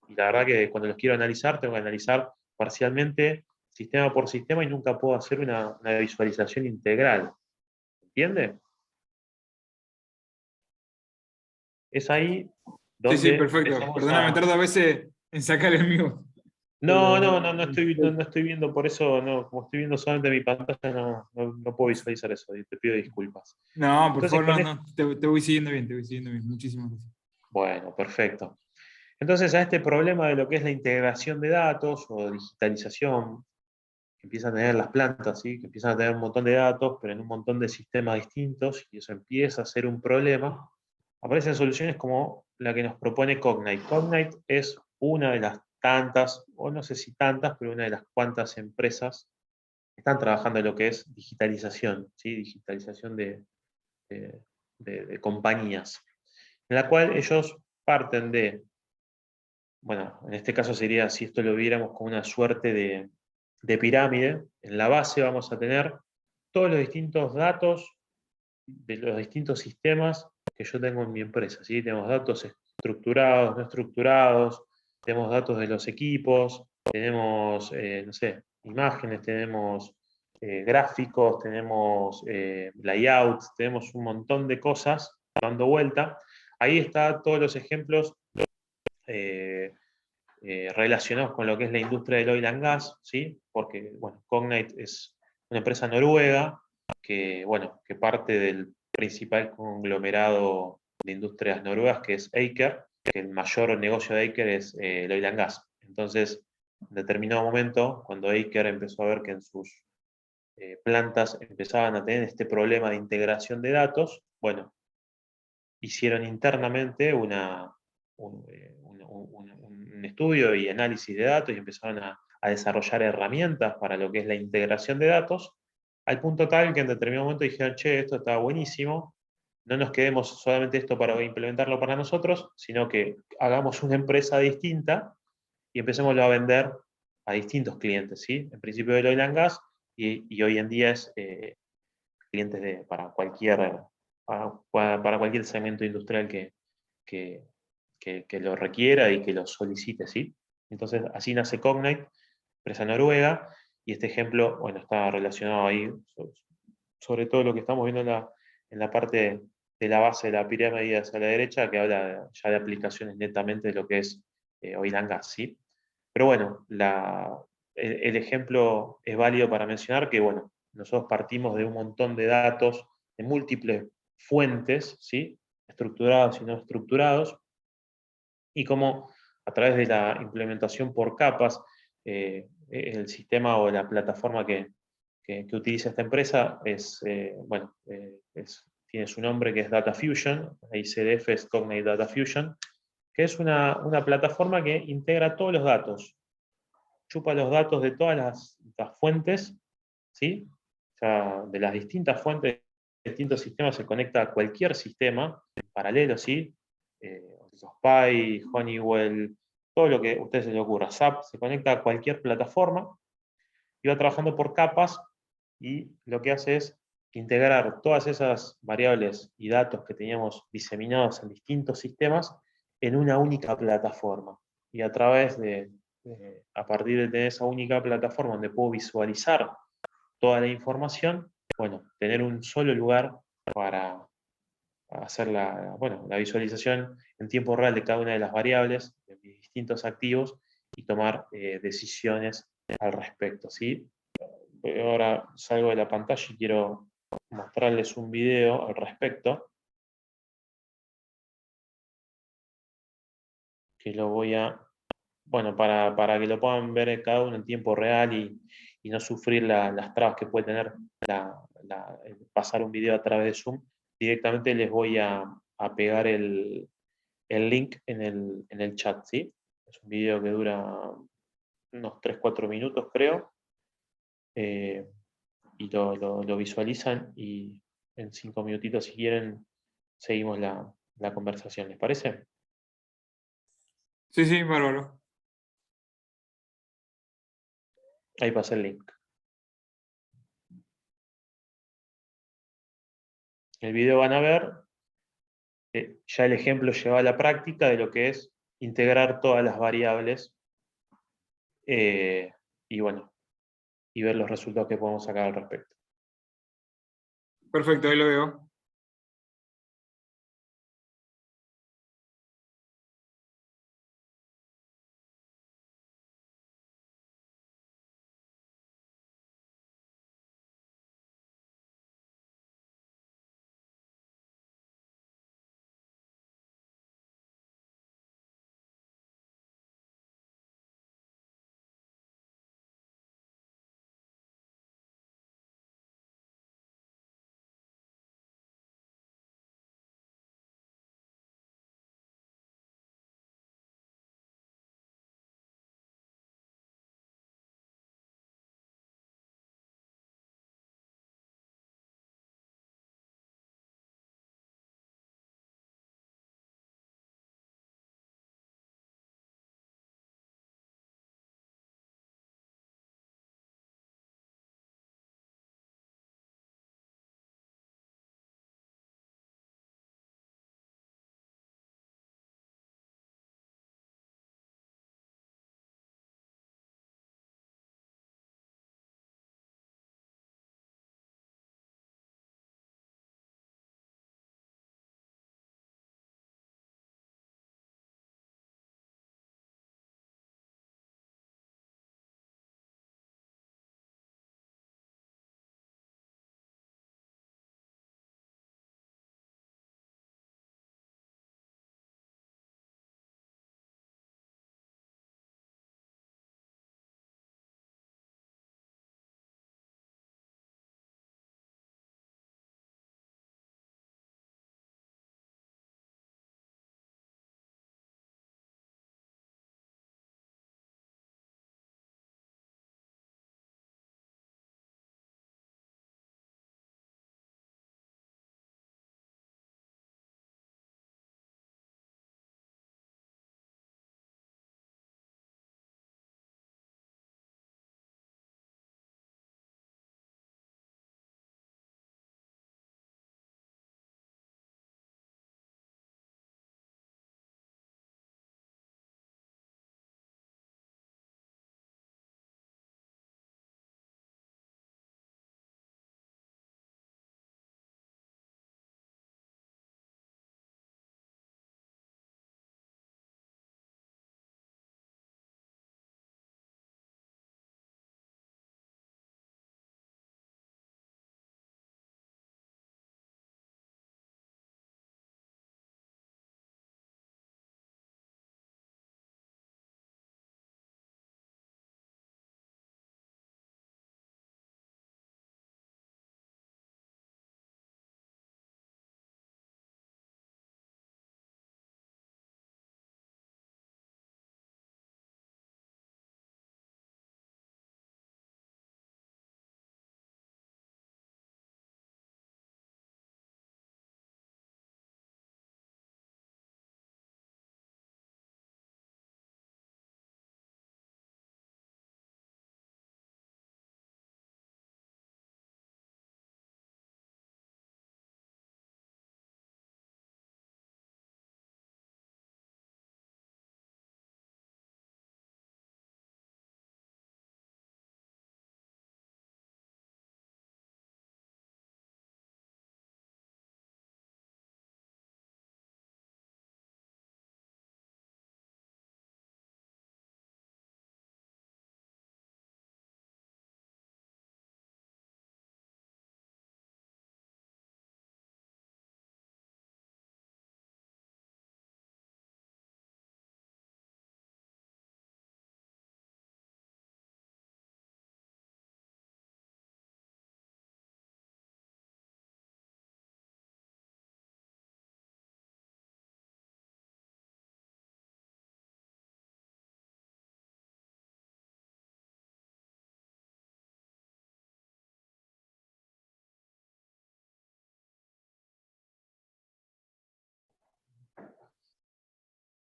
y la verdad que cuando los quiero analizar, tengo que analizar parcialmente, sistema por sistema, y nunca puedo hacer una visualización integral. ¿Entiende? Es ahí Sí, sí, donde perfecto. empezamos Perdóname, a... tardo a veces en sacar el mío. No, no, Pero no, no estoy viendo, por eso, no, como estoy viendo solamente mi pantalla, no puedo visualizar eso, y te pido disculpas. no, por Entonces, favor, no, no, te voy siguiendo bien, te voy siguiendo bien. Muchísimas gracias. bueno, perfecto. Entonces, a este problema de lo que es la integración de datos o digitalización, que empiezan a tener las plantas, ¿sí? Que empiezan a tener un montón de datos, pero en un montón de sistemas distintos, y eso empieza a ser un problema, aparecen soluciones como la que nos propone Cognite. Cognite es una de las tantas, o no sé si tantas, pero una de las cuantas empresas que están trabajando en lo que es digitalización, ¿sí? Digitalización de, de compañías, en la cual ellos parten de, bueno, en este caso sería, si esto lo viéramos como una suerte de pirámide, en la base vamos a tener todos los distintos datos de los distintos sistemas que yo tengo en mi empresa, ¿sí? Tenemos datos estructurados, no estructurados, tenemos datos de los equipos, tenemos, no sé, imágenes, tenemos gráficos, tenemos layouts, tenemos un montón de cosas dando vuelta. Ahí están todos los ejemplos eh, relacionados con lo que es la industria del oil and gas, ¿sí? Porque, bueno, Cognite es una empresa noruega que, bueno, que parte del principal conglomerado de industrias noruegas, que es Aker, que el mayor negocio de Aker es el oil and gas. Entonces, en determinado momento, cuando Aker empezó a ver que en sus plantas empezaban a tener este problema de integración de datos, bueno, hicieron internamente un estudio y análisis de datos y empezaron a desarrollar herramientas para lo que es la integración de datos, al punto tal que en determinado momento dijeron, che, esto está buenísimo, no nos quedemos solamente esto para implementarlo para nosotros, sino que hagamos una empresa distinta y empecemos a vender a distintos clientes, ¿sí? En principio del oil and gas, y hoy en día es clientes para cualquier segmento industrial que, que lo requiera y que lo solicite, ¿sí? Entonces, así nace Cognite, empresa noruega, y este ejemplo, bueno, está relacionado ahí, sobre todo lo que estamos viendo en la parte de la base de la pirámide hacia la derecha, que habla ya de aplicaciones netamente de lo que es oil and gas, ¿sí? Pero bueno, el ejemplo es válido para mencionar que, bueno, nosotros partimos de un montón de datos de múltiples fuentes, ¿sí? Estructurados y no estructurados, y cómo a través de la implementación por capas, el sistema o la plataforma que utiliza esta empresa bueno, tiene su nombre, que es Data Fusion, ICDF es Cognite Data Fusion, que es una plataforma que integra todos los datos, chupa los datos de todas las fuentes, ¿sí? O sea, de las distintas fuentes, de distintos sistemas, se conecta a cualquier sistema en paralelo, ¿sí? SPY, Honeywell, todo lo que a ustedes se les ocurra. SAP se conecta a cualquier plataforma y va trabajando por capas, y lo que hace es integrar todas esas variables y datos que teníamos diseminados en distintos sistemas en una única plataforma. Y a través a partir de tener esa única plataforma donde puedo visualizar toda la información, bueno, tener un solo lugar para hacer la visualización en tiempo real de cada una de las variables, de mis distintos activos, y tomar decisiones al respecto, ¿sí? Ahora salgo de la pantalla y quiero mostrarles un video al respecto, que lo voy a, bueno, para que lo puedan ver cada uno en tiempo real y no sufrir las trabas que puede tener el pasar un video a través de Zoom. Directamente les voy a pegar el link en el chat, ¿sí? Es un video que dura unos 3-4 minutos, creo, eh, y lo visualizan y en 5 minutitos, si quieren, seguimos la conversación. ¿Les parece? Sí, sí, bárbaro. Ahí pasa el link. En el video van a ver ya el ejemplo lleva a la práctica de lo que es integrar todas las variables eh, y bueno, y ver los resultados que podemos sacar al respecto. Perfecto, ahí lo veo.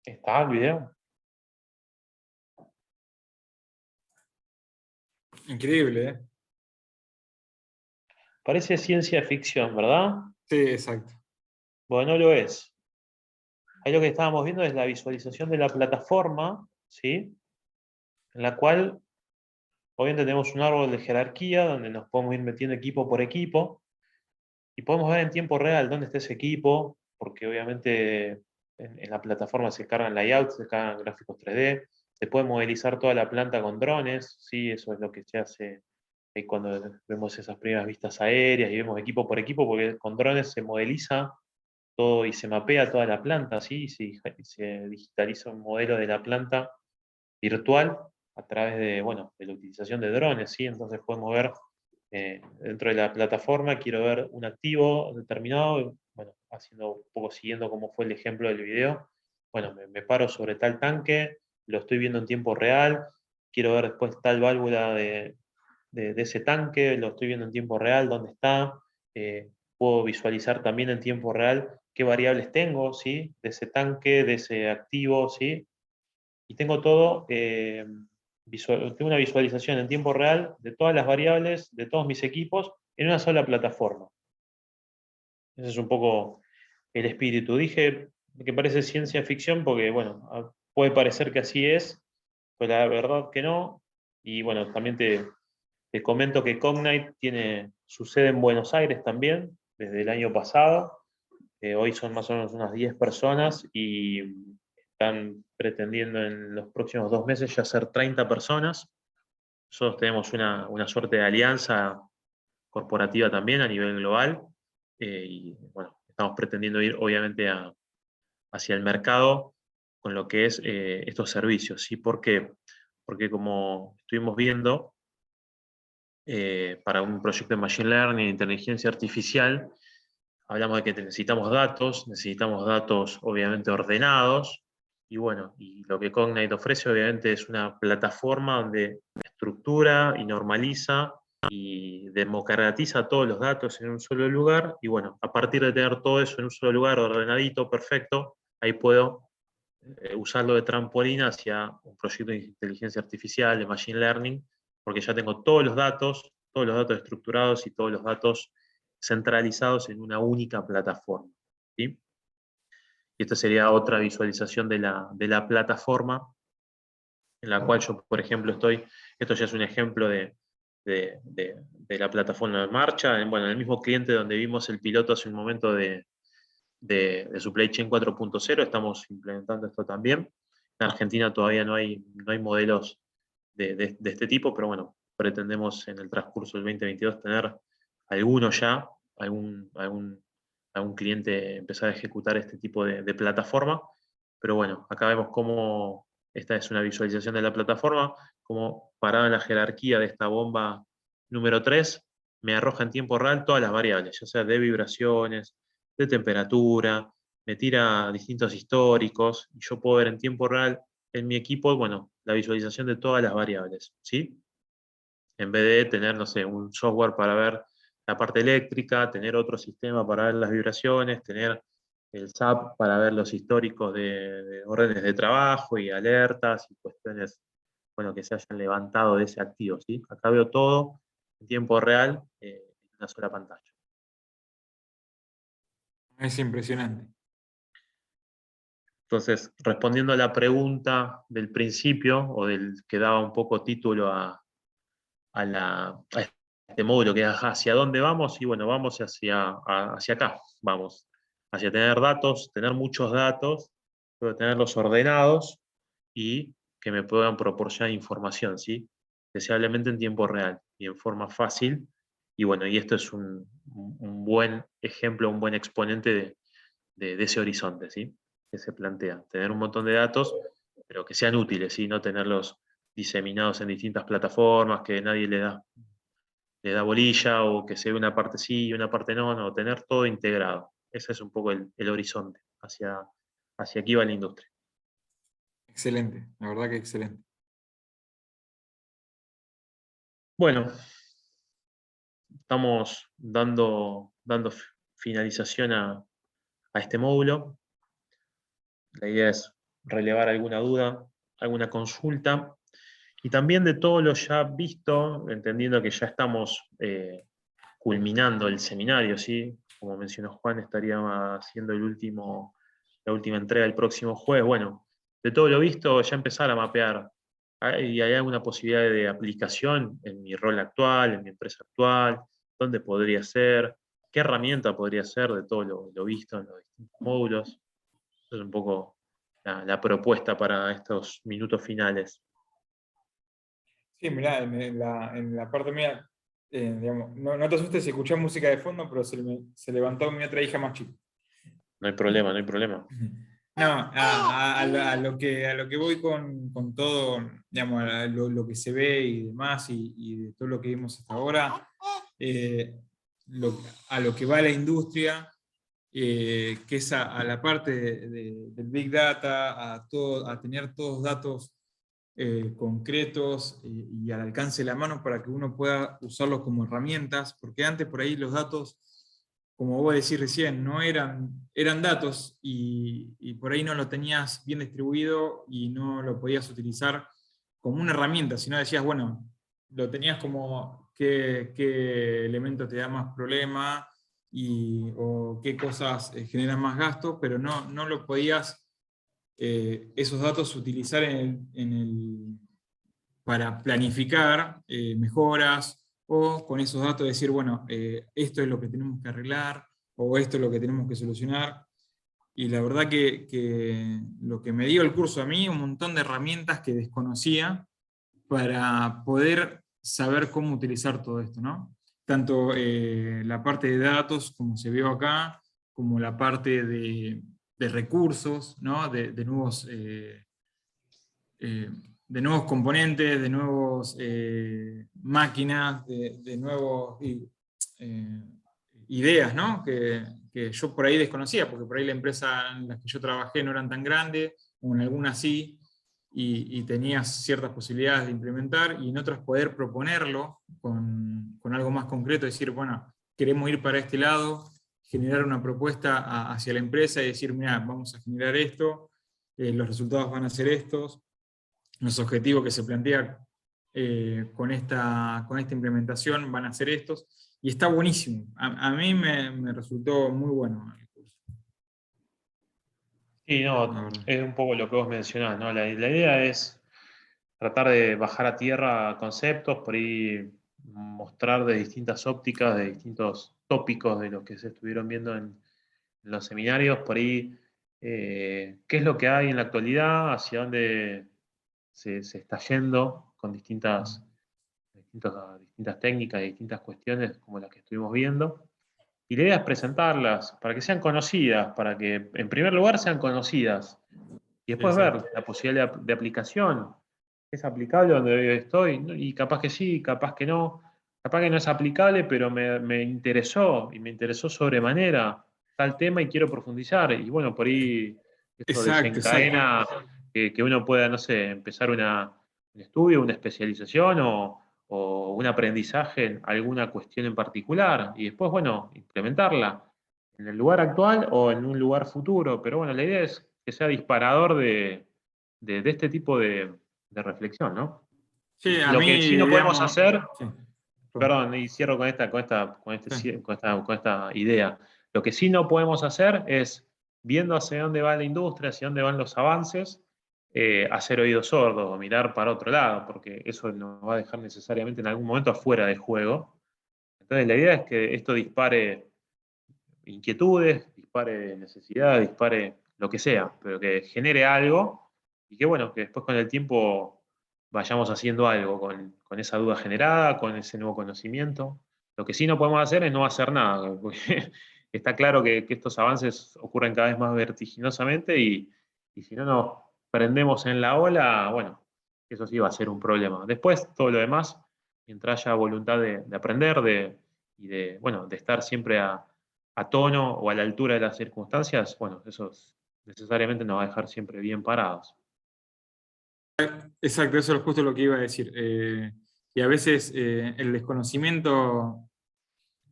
¿Está el video? Increíble, ¿eh? Parece ciencia ficción, ¿verdad? Sí, exacto. Bueno, no lo es. Ahí lo que estábamos viendo es la visualización de la plataforma, ¿sí? En la cual obviamente tenemos un árbol de jerarquía donde nos podemos ir metiendo equipo por equipo y podemos ver en tiempo real dónde está ese equipo, porque obviamente en la plataforma se cargan layouts, se cargan gráficos 3D, se puede modelizar toda la planta con drones, ¿sí? Eso es lo que se hace cuando vemos esas primeras vistas aéreas y vemos equipo por equipo, porque con drones se modeliza todo y se mapea toda la planta, ¿sí? Y se digitaliza un modelo de la planta virtual a través de, bueno, de la utilización de drones, ¿sí? Entonces podemos ver dentro de la plataforma, quiero ver un activo determinado, bueno, haciendo un poco siguiendo como fue el ejemplo del video, bueno, me paro sobre tal tanque, lo estoy viendo en tiempo real, quiero ver después tal válvula de ese tanque, lo estoy viendo en tiempo real, dónde está, puedo visualizar también en tiempo real qué variables tengo, ¿sí? De ese tanque, de ese activo, ¿sí? Y tengo todo, tengo una visualización en tiempo real de todas las variables de todos mis equipos en una sola plataforma. Ese es un poco el espíritu. Dije que parece ciencia ficción porque, bueno, puede parecer que así es, pero la verdad que no. Y bueno, también te comento que Cognite tiene su sede en Buenos Aires también, desde el año pasado. Hoy son más o menos unas 10 personas y están pretendiendo en los próximos 2 meses ya ser 30 personas. Nosotros tenemos una suerte de alianza corporativa también a nivel global y bueno, estamos pretendiendo ir obviamente hacia el mercado con lo que es estos servicios. ¿Sí? ¿Por qué? Porque como estuvimos viendo, para un proyecto de Machine Learning e inteligencia artificial, hablamos de que necesitamos datos obviamente ordenados, y bueno, y lo que Cognite ofrece obviamente es una plataforma donde estructura y normaliza y democratiza todos los datos en un solo lugar, y bueno, a partir de tener todo eso en un solo lugar, ordenadito, perfecto, ahí puedo usarlo de trampolín hacia un proyecto de inteligencia artificial, de machine learning, porque ya tengo todos los datos estructurados y todos los datos centralizados en una única plataforma. ¿Sí? Y esta sería otra visualización de la plataforma en la cual yo, por ejemplo, esto ya es un ejemplo de la plataforma en marcha, bueno, en el mismo cliente donde vimos el piloto hace un momento de Supply Chain 4.0, estamos implementando esto también. En Argentina todavía no hay modelos de este tipo, pero bueno, pretendemos en el transcurso del 2022 tener alguno ya, algún cliente empezar a ejecutar este tipo de plataforma. Pero bueno, acá vemos cómo esta es una visualización de la plataforma, como parada en la jerarquía de esta bomba número 3 me arroja en tiempo real todas las variables, ya sea de vibraciones, de temperatura, me tira distintos históricos, y yo puedo ver en tiempo real en mi equipo, bueno, la visualización de todas las variables, ¿sí? En vez de tener, no sé, un software para ver la parte eléctrica, tener otro sistema para ver las vibraciones, tener el SAP para ver los históricos de órdenes de trabajo y alertas y cuestiones, bueno, que se hayan levantado de ese activo, ¿sí? Acá veo todo en tiempo real en una sola pantalla. Es impresionante. Entonces, respondiendo a la pregunta del principio, o del que daba un poco título a este módulo, que es hacia dónde vamos, y bueno, vamos hacia acá, vamos hacia tener datos, tener muchos datos, pero tenerlos ordenados y que me puedan proporcionar información, ¿sí? Deseablemente en tiempo real y en forma fácil. Y bueno, y esto es un buen ejemplo, un buen exponente de ese horizonte, ¿sí? Que se plantea. Tener un montón de datos, pero que sean útiles, ¿sí? No tenerlos diseminados en distintas plataformas, que nadie le da bolilla, o que se ve una parte sí y una parte no, no, tener todo integrado. Ese es un poco el horizonte, hacia aquí va la industria. Excelente, la verdad que excelente. Bueno, estamos dando finalización a este módulo. La idea es relevar alguna duda, alguna consulta. Y también de todo lo ya visto, entendiendo que ya estamos culminando el seminario, ¿sí? Como mencionó Juan, estaría haciendo la última entrega el próximo jueves. Bueno, de todo lo visto, ya empezar a mapear. ¿Y hay alguna posibilidad de aplicación en mi rol actual, en mi empresa actual? ¿Dónde podría ser? ¿Qué herramienta podría ser de todo lo visto en los distintos módulos? Esa es un poco la propuesta para estos minutos finales. Sí, mirá, en la parte mía, digamos, no te asustes si escuchás música de fondo, pero se levantó mi otra hija más chica. No hay problema, no hay problema. No, a lo que voy con todo, digamos, a lo que se ve y demás, y de todo lo que vimos hasta ahora, eh, a lo que va la industria, que es a la parte del Big Data, a tener todos datos concretos y al alcance de la mano para que uno pueda usarlos como herramientas, porque antes por ahí los datos, como vos decís recién, no eran datos y por ahí no lo tenías bien distribuido y no lo podías utilizar como una herramienta, sino decías, bueno, lo tenías como qué elemento te da más problema o qué cosas generan más gasto, pero no lo podías esos datos utilizar para planificar mejoras o con esos datos decir, bueno, esto es lo que tenemos que arreglar o esto es lo que tenemos que solucionar. Y la verdad que lo que me dio el curso a mí, un montón de herramientas que desconocía para poder saber cómo utilizar todo esto, ¿no? Tanto la parte de datos, como se vio acá, como la parte de recursos, ¿no? De nuevos componentes, de nuevas máquinas, de nuevas ideas, ¿no? Que yo por ahí desconocía, porque por ahí la empresa en la que yo trabajé no eran tan grandes, o en algunas sí, y tenías ciertas posibilidades de implementar, y en otras poder proponerlo con algo más concreto, decir, bueno, queremos ir para este lado, generar una propuesta hacia la empresa y decir, mira, vamos a generar esto, los resultados van a ser estos, los objetivos que se plantea con esta implementación van a ser estos, y está buenísimo. A mí me resultó muy bueno el curso. Sí, La no, verdad. es un poco lo que vos mencionás, ¿no? La idea es tratar de bajar a tierra conceptos, por ahí mostrar de distintas ópticas, de distintos tópicos de los que se estuvieron viendo en los seminarios, por ahí qué es lo que hay en la actualidad, hacia dónde se está yendo con distintas técnicas, distintas cuestiones como las que estuvimos viendo. Y la idea es presentarlas para que sean conocidas, para que en primer lugar sean conocidas y después Exacto. ver la posibilidad de aplicación. ¿Es aplicable donde hoy estoy? Y capaz que sí, capaz que no. Capaz que no es aplicable, pero me interesó y me interesó sobremanera tal tema y quiero profundizar. Y bueno, por ahí esto Exacto, exacto. desencadena que uno pueda, no sé, empezar un estudio, una especialización o un aprendizaje en alguna cuestión en particular y después, bueno, implementarla en el lugar actual o en un lugar futuro. Pero bueno, la idea es que sea disparador de este tipo de reflexión, ¿no? Sí, a Lo que mí, sí no podemos digamos, hacer, sí, perdón. perdón, y cierro Sí, con esta idea. Lo que sí no podemos hacer es, viendo hacia dónde va la industria, hacia dónde van los avances, hacer oídos sordos o mirar para otro lado, porque eso nos va a dejar necesariamente en algún momento afuera del juego. Entonces, la idea es que esto dispare inquietudes, dispare necesidades, dispare lo que sea, pero que genere algo y que bueno, que después con el tiempo vayamos haciendo algo con esa duda generada, con ese nuevo conocimiento. Lo que sí no podemos hacer es no hacer nada, porque está claro que estos avances ocurren cada vez más vertiginosamente y si no nos prendemos en la ola, bueno, eso sí va a ser un problema. Después, todo lo demás, mientras haya voluntad de aprender y bueno, de estar siempre a tono o a la altura de las circunstancias, bueno, eso necesariamente nos va a dejar siempre bien parados. exacto, eso es justo lo que iba a decir. Y a veces el desconocimiento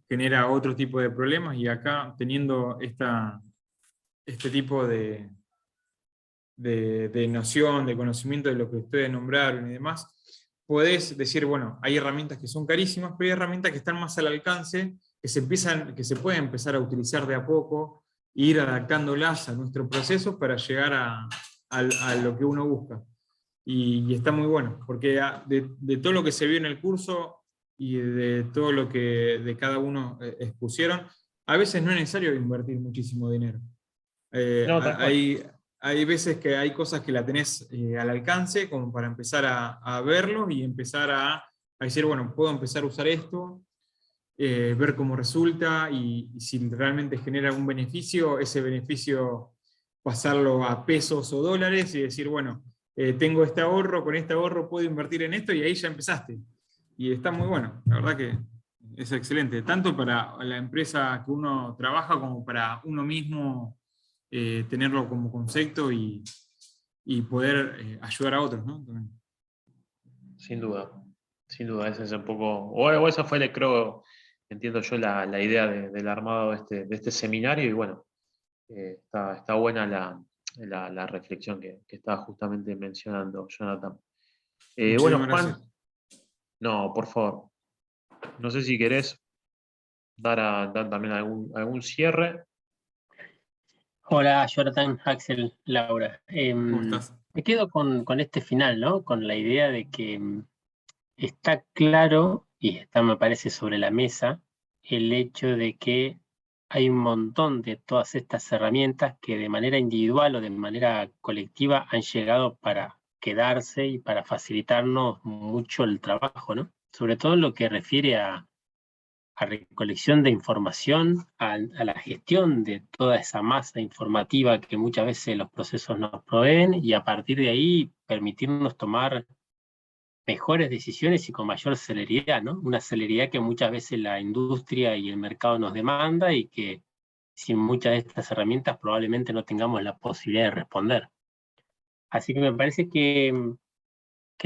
genera otro tipo de problemas y acá teniendo este tipo de noción, de conocimiento de lo que ustedes nombraron y demás, podés decir, bueno, hay herramientas que son carísimas, pero hay herramientas que están más al alcance, que se pueden empezar a utilizar de a poco, e ir adaptándolas a nuestro proceso para llegar a lo que uno busca. Y está muy bueno, porque de todo lo que se vio en el curso y de todo lo que de cada uno expusieron, a veces no es necesario invertir muchísimo dinero. No, tal cual. Hay veces que hay cosas que la tenés al alcance, como para empezar a verlo y empezar a decir, bueno, puedo empezar a usar esto, ver cómo resulta y si realmente genera un beneficio, ese beneficio pasarlo a pesos o dólares y decir, bueno, tengo este ahorro, con este ahorro puedo invertir en esto y ahí ya empezaste. Y está muy bueno, la verdad que es excelente, tanto para la empresa que uno trabaja como para uno mismo tenerlo como concepto y poder ayudar a otros, ¿no? También. Sin duda. Sin duda, ese es un poco. O esa fue, creo, entiendo yo, la idea del armado de este seminario. Y bueno, está buena la reflexión que estaba justamente mencionando Jonathan. Bueno, Muchísimas Juan, gracias. no, por favor. No sé si querés dar también algún cierre. Hola, Jonathan, Axel, Laura. ¿Cómo estás? Me quedo con este final, ¿no? Con la idea de que está claro y está, me parece, sobre la mesa el hecho de que hay un montón de todas estas herramientas que de manera individual o de manera colectiva han llegado para quedarse y para facilitarnos mucho el trabajo, ¿no? Sobre todo en lo que refiere a recolección de información, a la gestión de toda esa masa informativa que muchas veces los procesos nos proveen y a partir de ahí permitirnos tomar mejores decisiones y con mayor celeridad, ¿no? Una celeridad que muchas veces la industria y el mercado nos demanda y que sin muchas de estas herramientas probablemente no tengamos la posibilidad de responder. Así que me parece que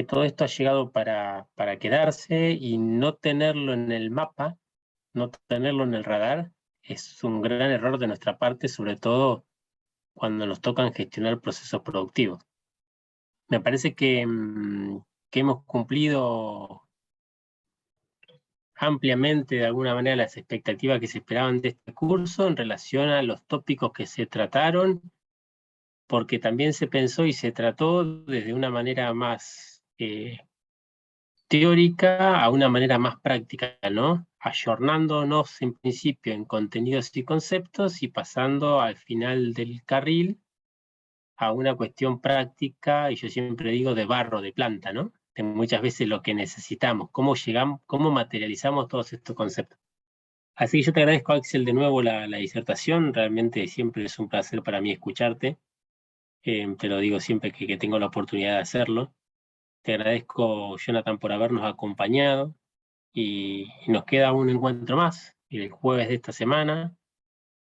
todo esto ha llegado para quedarse y no tenerlo en el mapa, no tenerlo en el radar, es un gran error de nuestra parte, sobre todo cuando nos tocan gestionar procesos productivos. Me parece que hemos cumplido ampliamente, de alguna manera, las expectativas que se esperaban de este curso en relación a los tópicos que se trataron, porque también se pensó y se trató desde una manera más teórica a una manera más práctica, ¿no? Ayornándonos en principio en contenidos y conceptos y pasando al final del carril a una cuestión práctica, y yo siempre digo de barro, de planta, ¿no? De muchas veces lo que necesitamos, cómo llegamos, cómo materializamos todos estos conceptos. Así que yo te agradezco, Axel, de nuevo la disertación, realmente siempre es un placer para mí escucharte, te lo digo siempre que tengo la oportunidad de hacerlo. Te agradezco, Jonathan, por habernos acompañado y nos queda un encuentro más, el jueves de esta semana,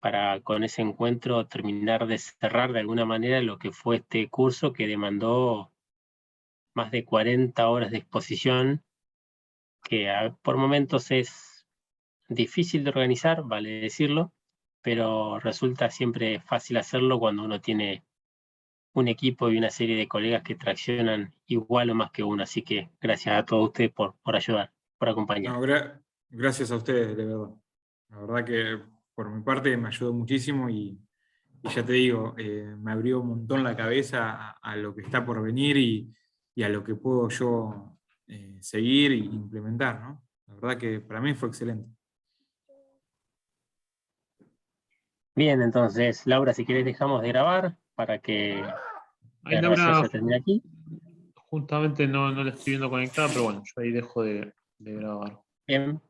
para con ese encuentro terminar de cerrar de alguna manera lo que fue este curso que demandó más de 40 horas de exposición, que por momentos es difícil de organizar, vale decirlo, pero resulta siempre fácil hacerlo cuando uno tiene un equipo y una serie de colegas que traccionan igual o más que uno. Así que gracias a todos ustedes por ayudar, por acompañar. No, gracias a ustedes, de verdad. La verdad que por mi parte me ayudó muchísimo y ya te digo, me abrió un montón la cabeza a lo que está por venir y a lo que puedo yo seguir e implementar, ¿no? La verdad que para mí fue excelente. Bien, entonces, Laura, si querés dejamos de grabar para que Ahí la grabación Laura, se termine aquí. justamente no la estoy viendo conectada, pero bueno, yo ahí dejo de grabar. Bien.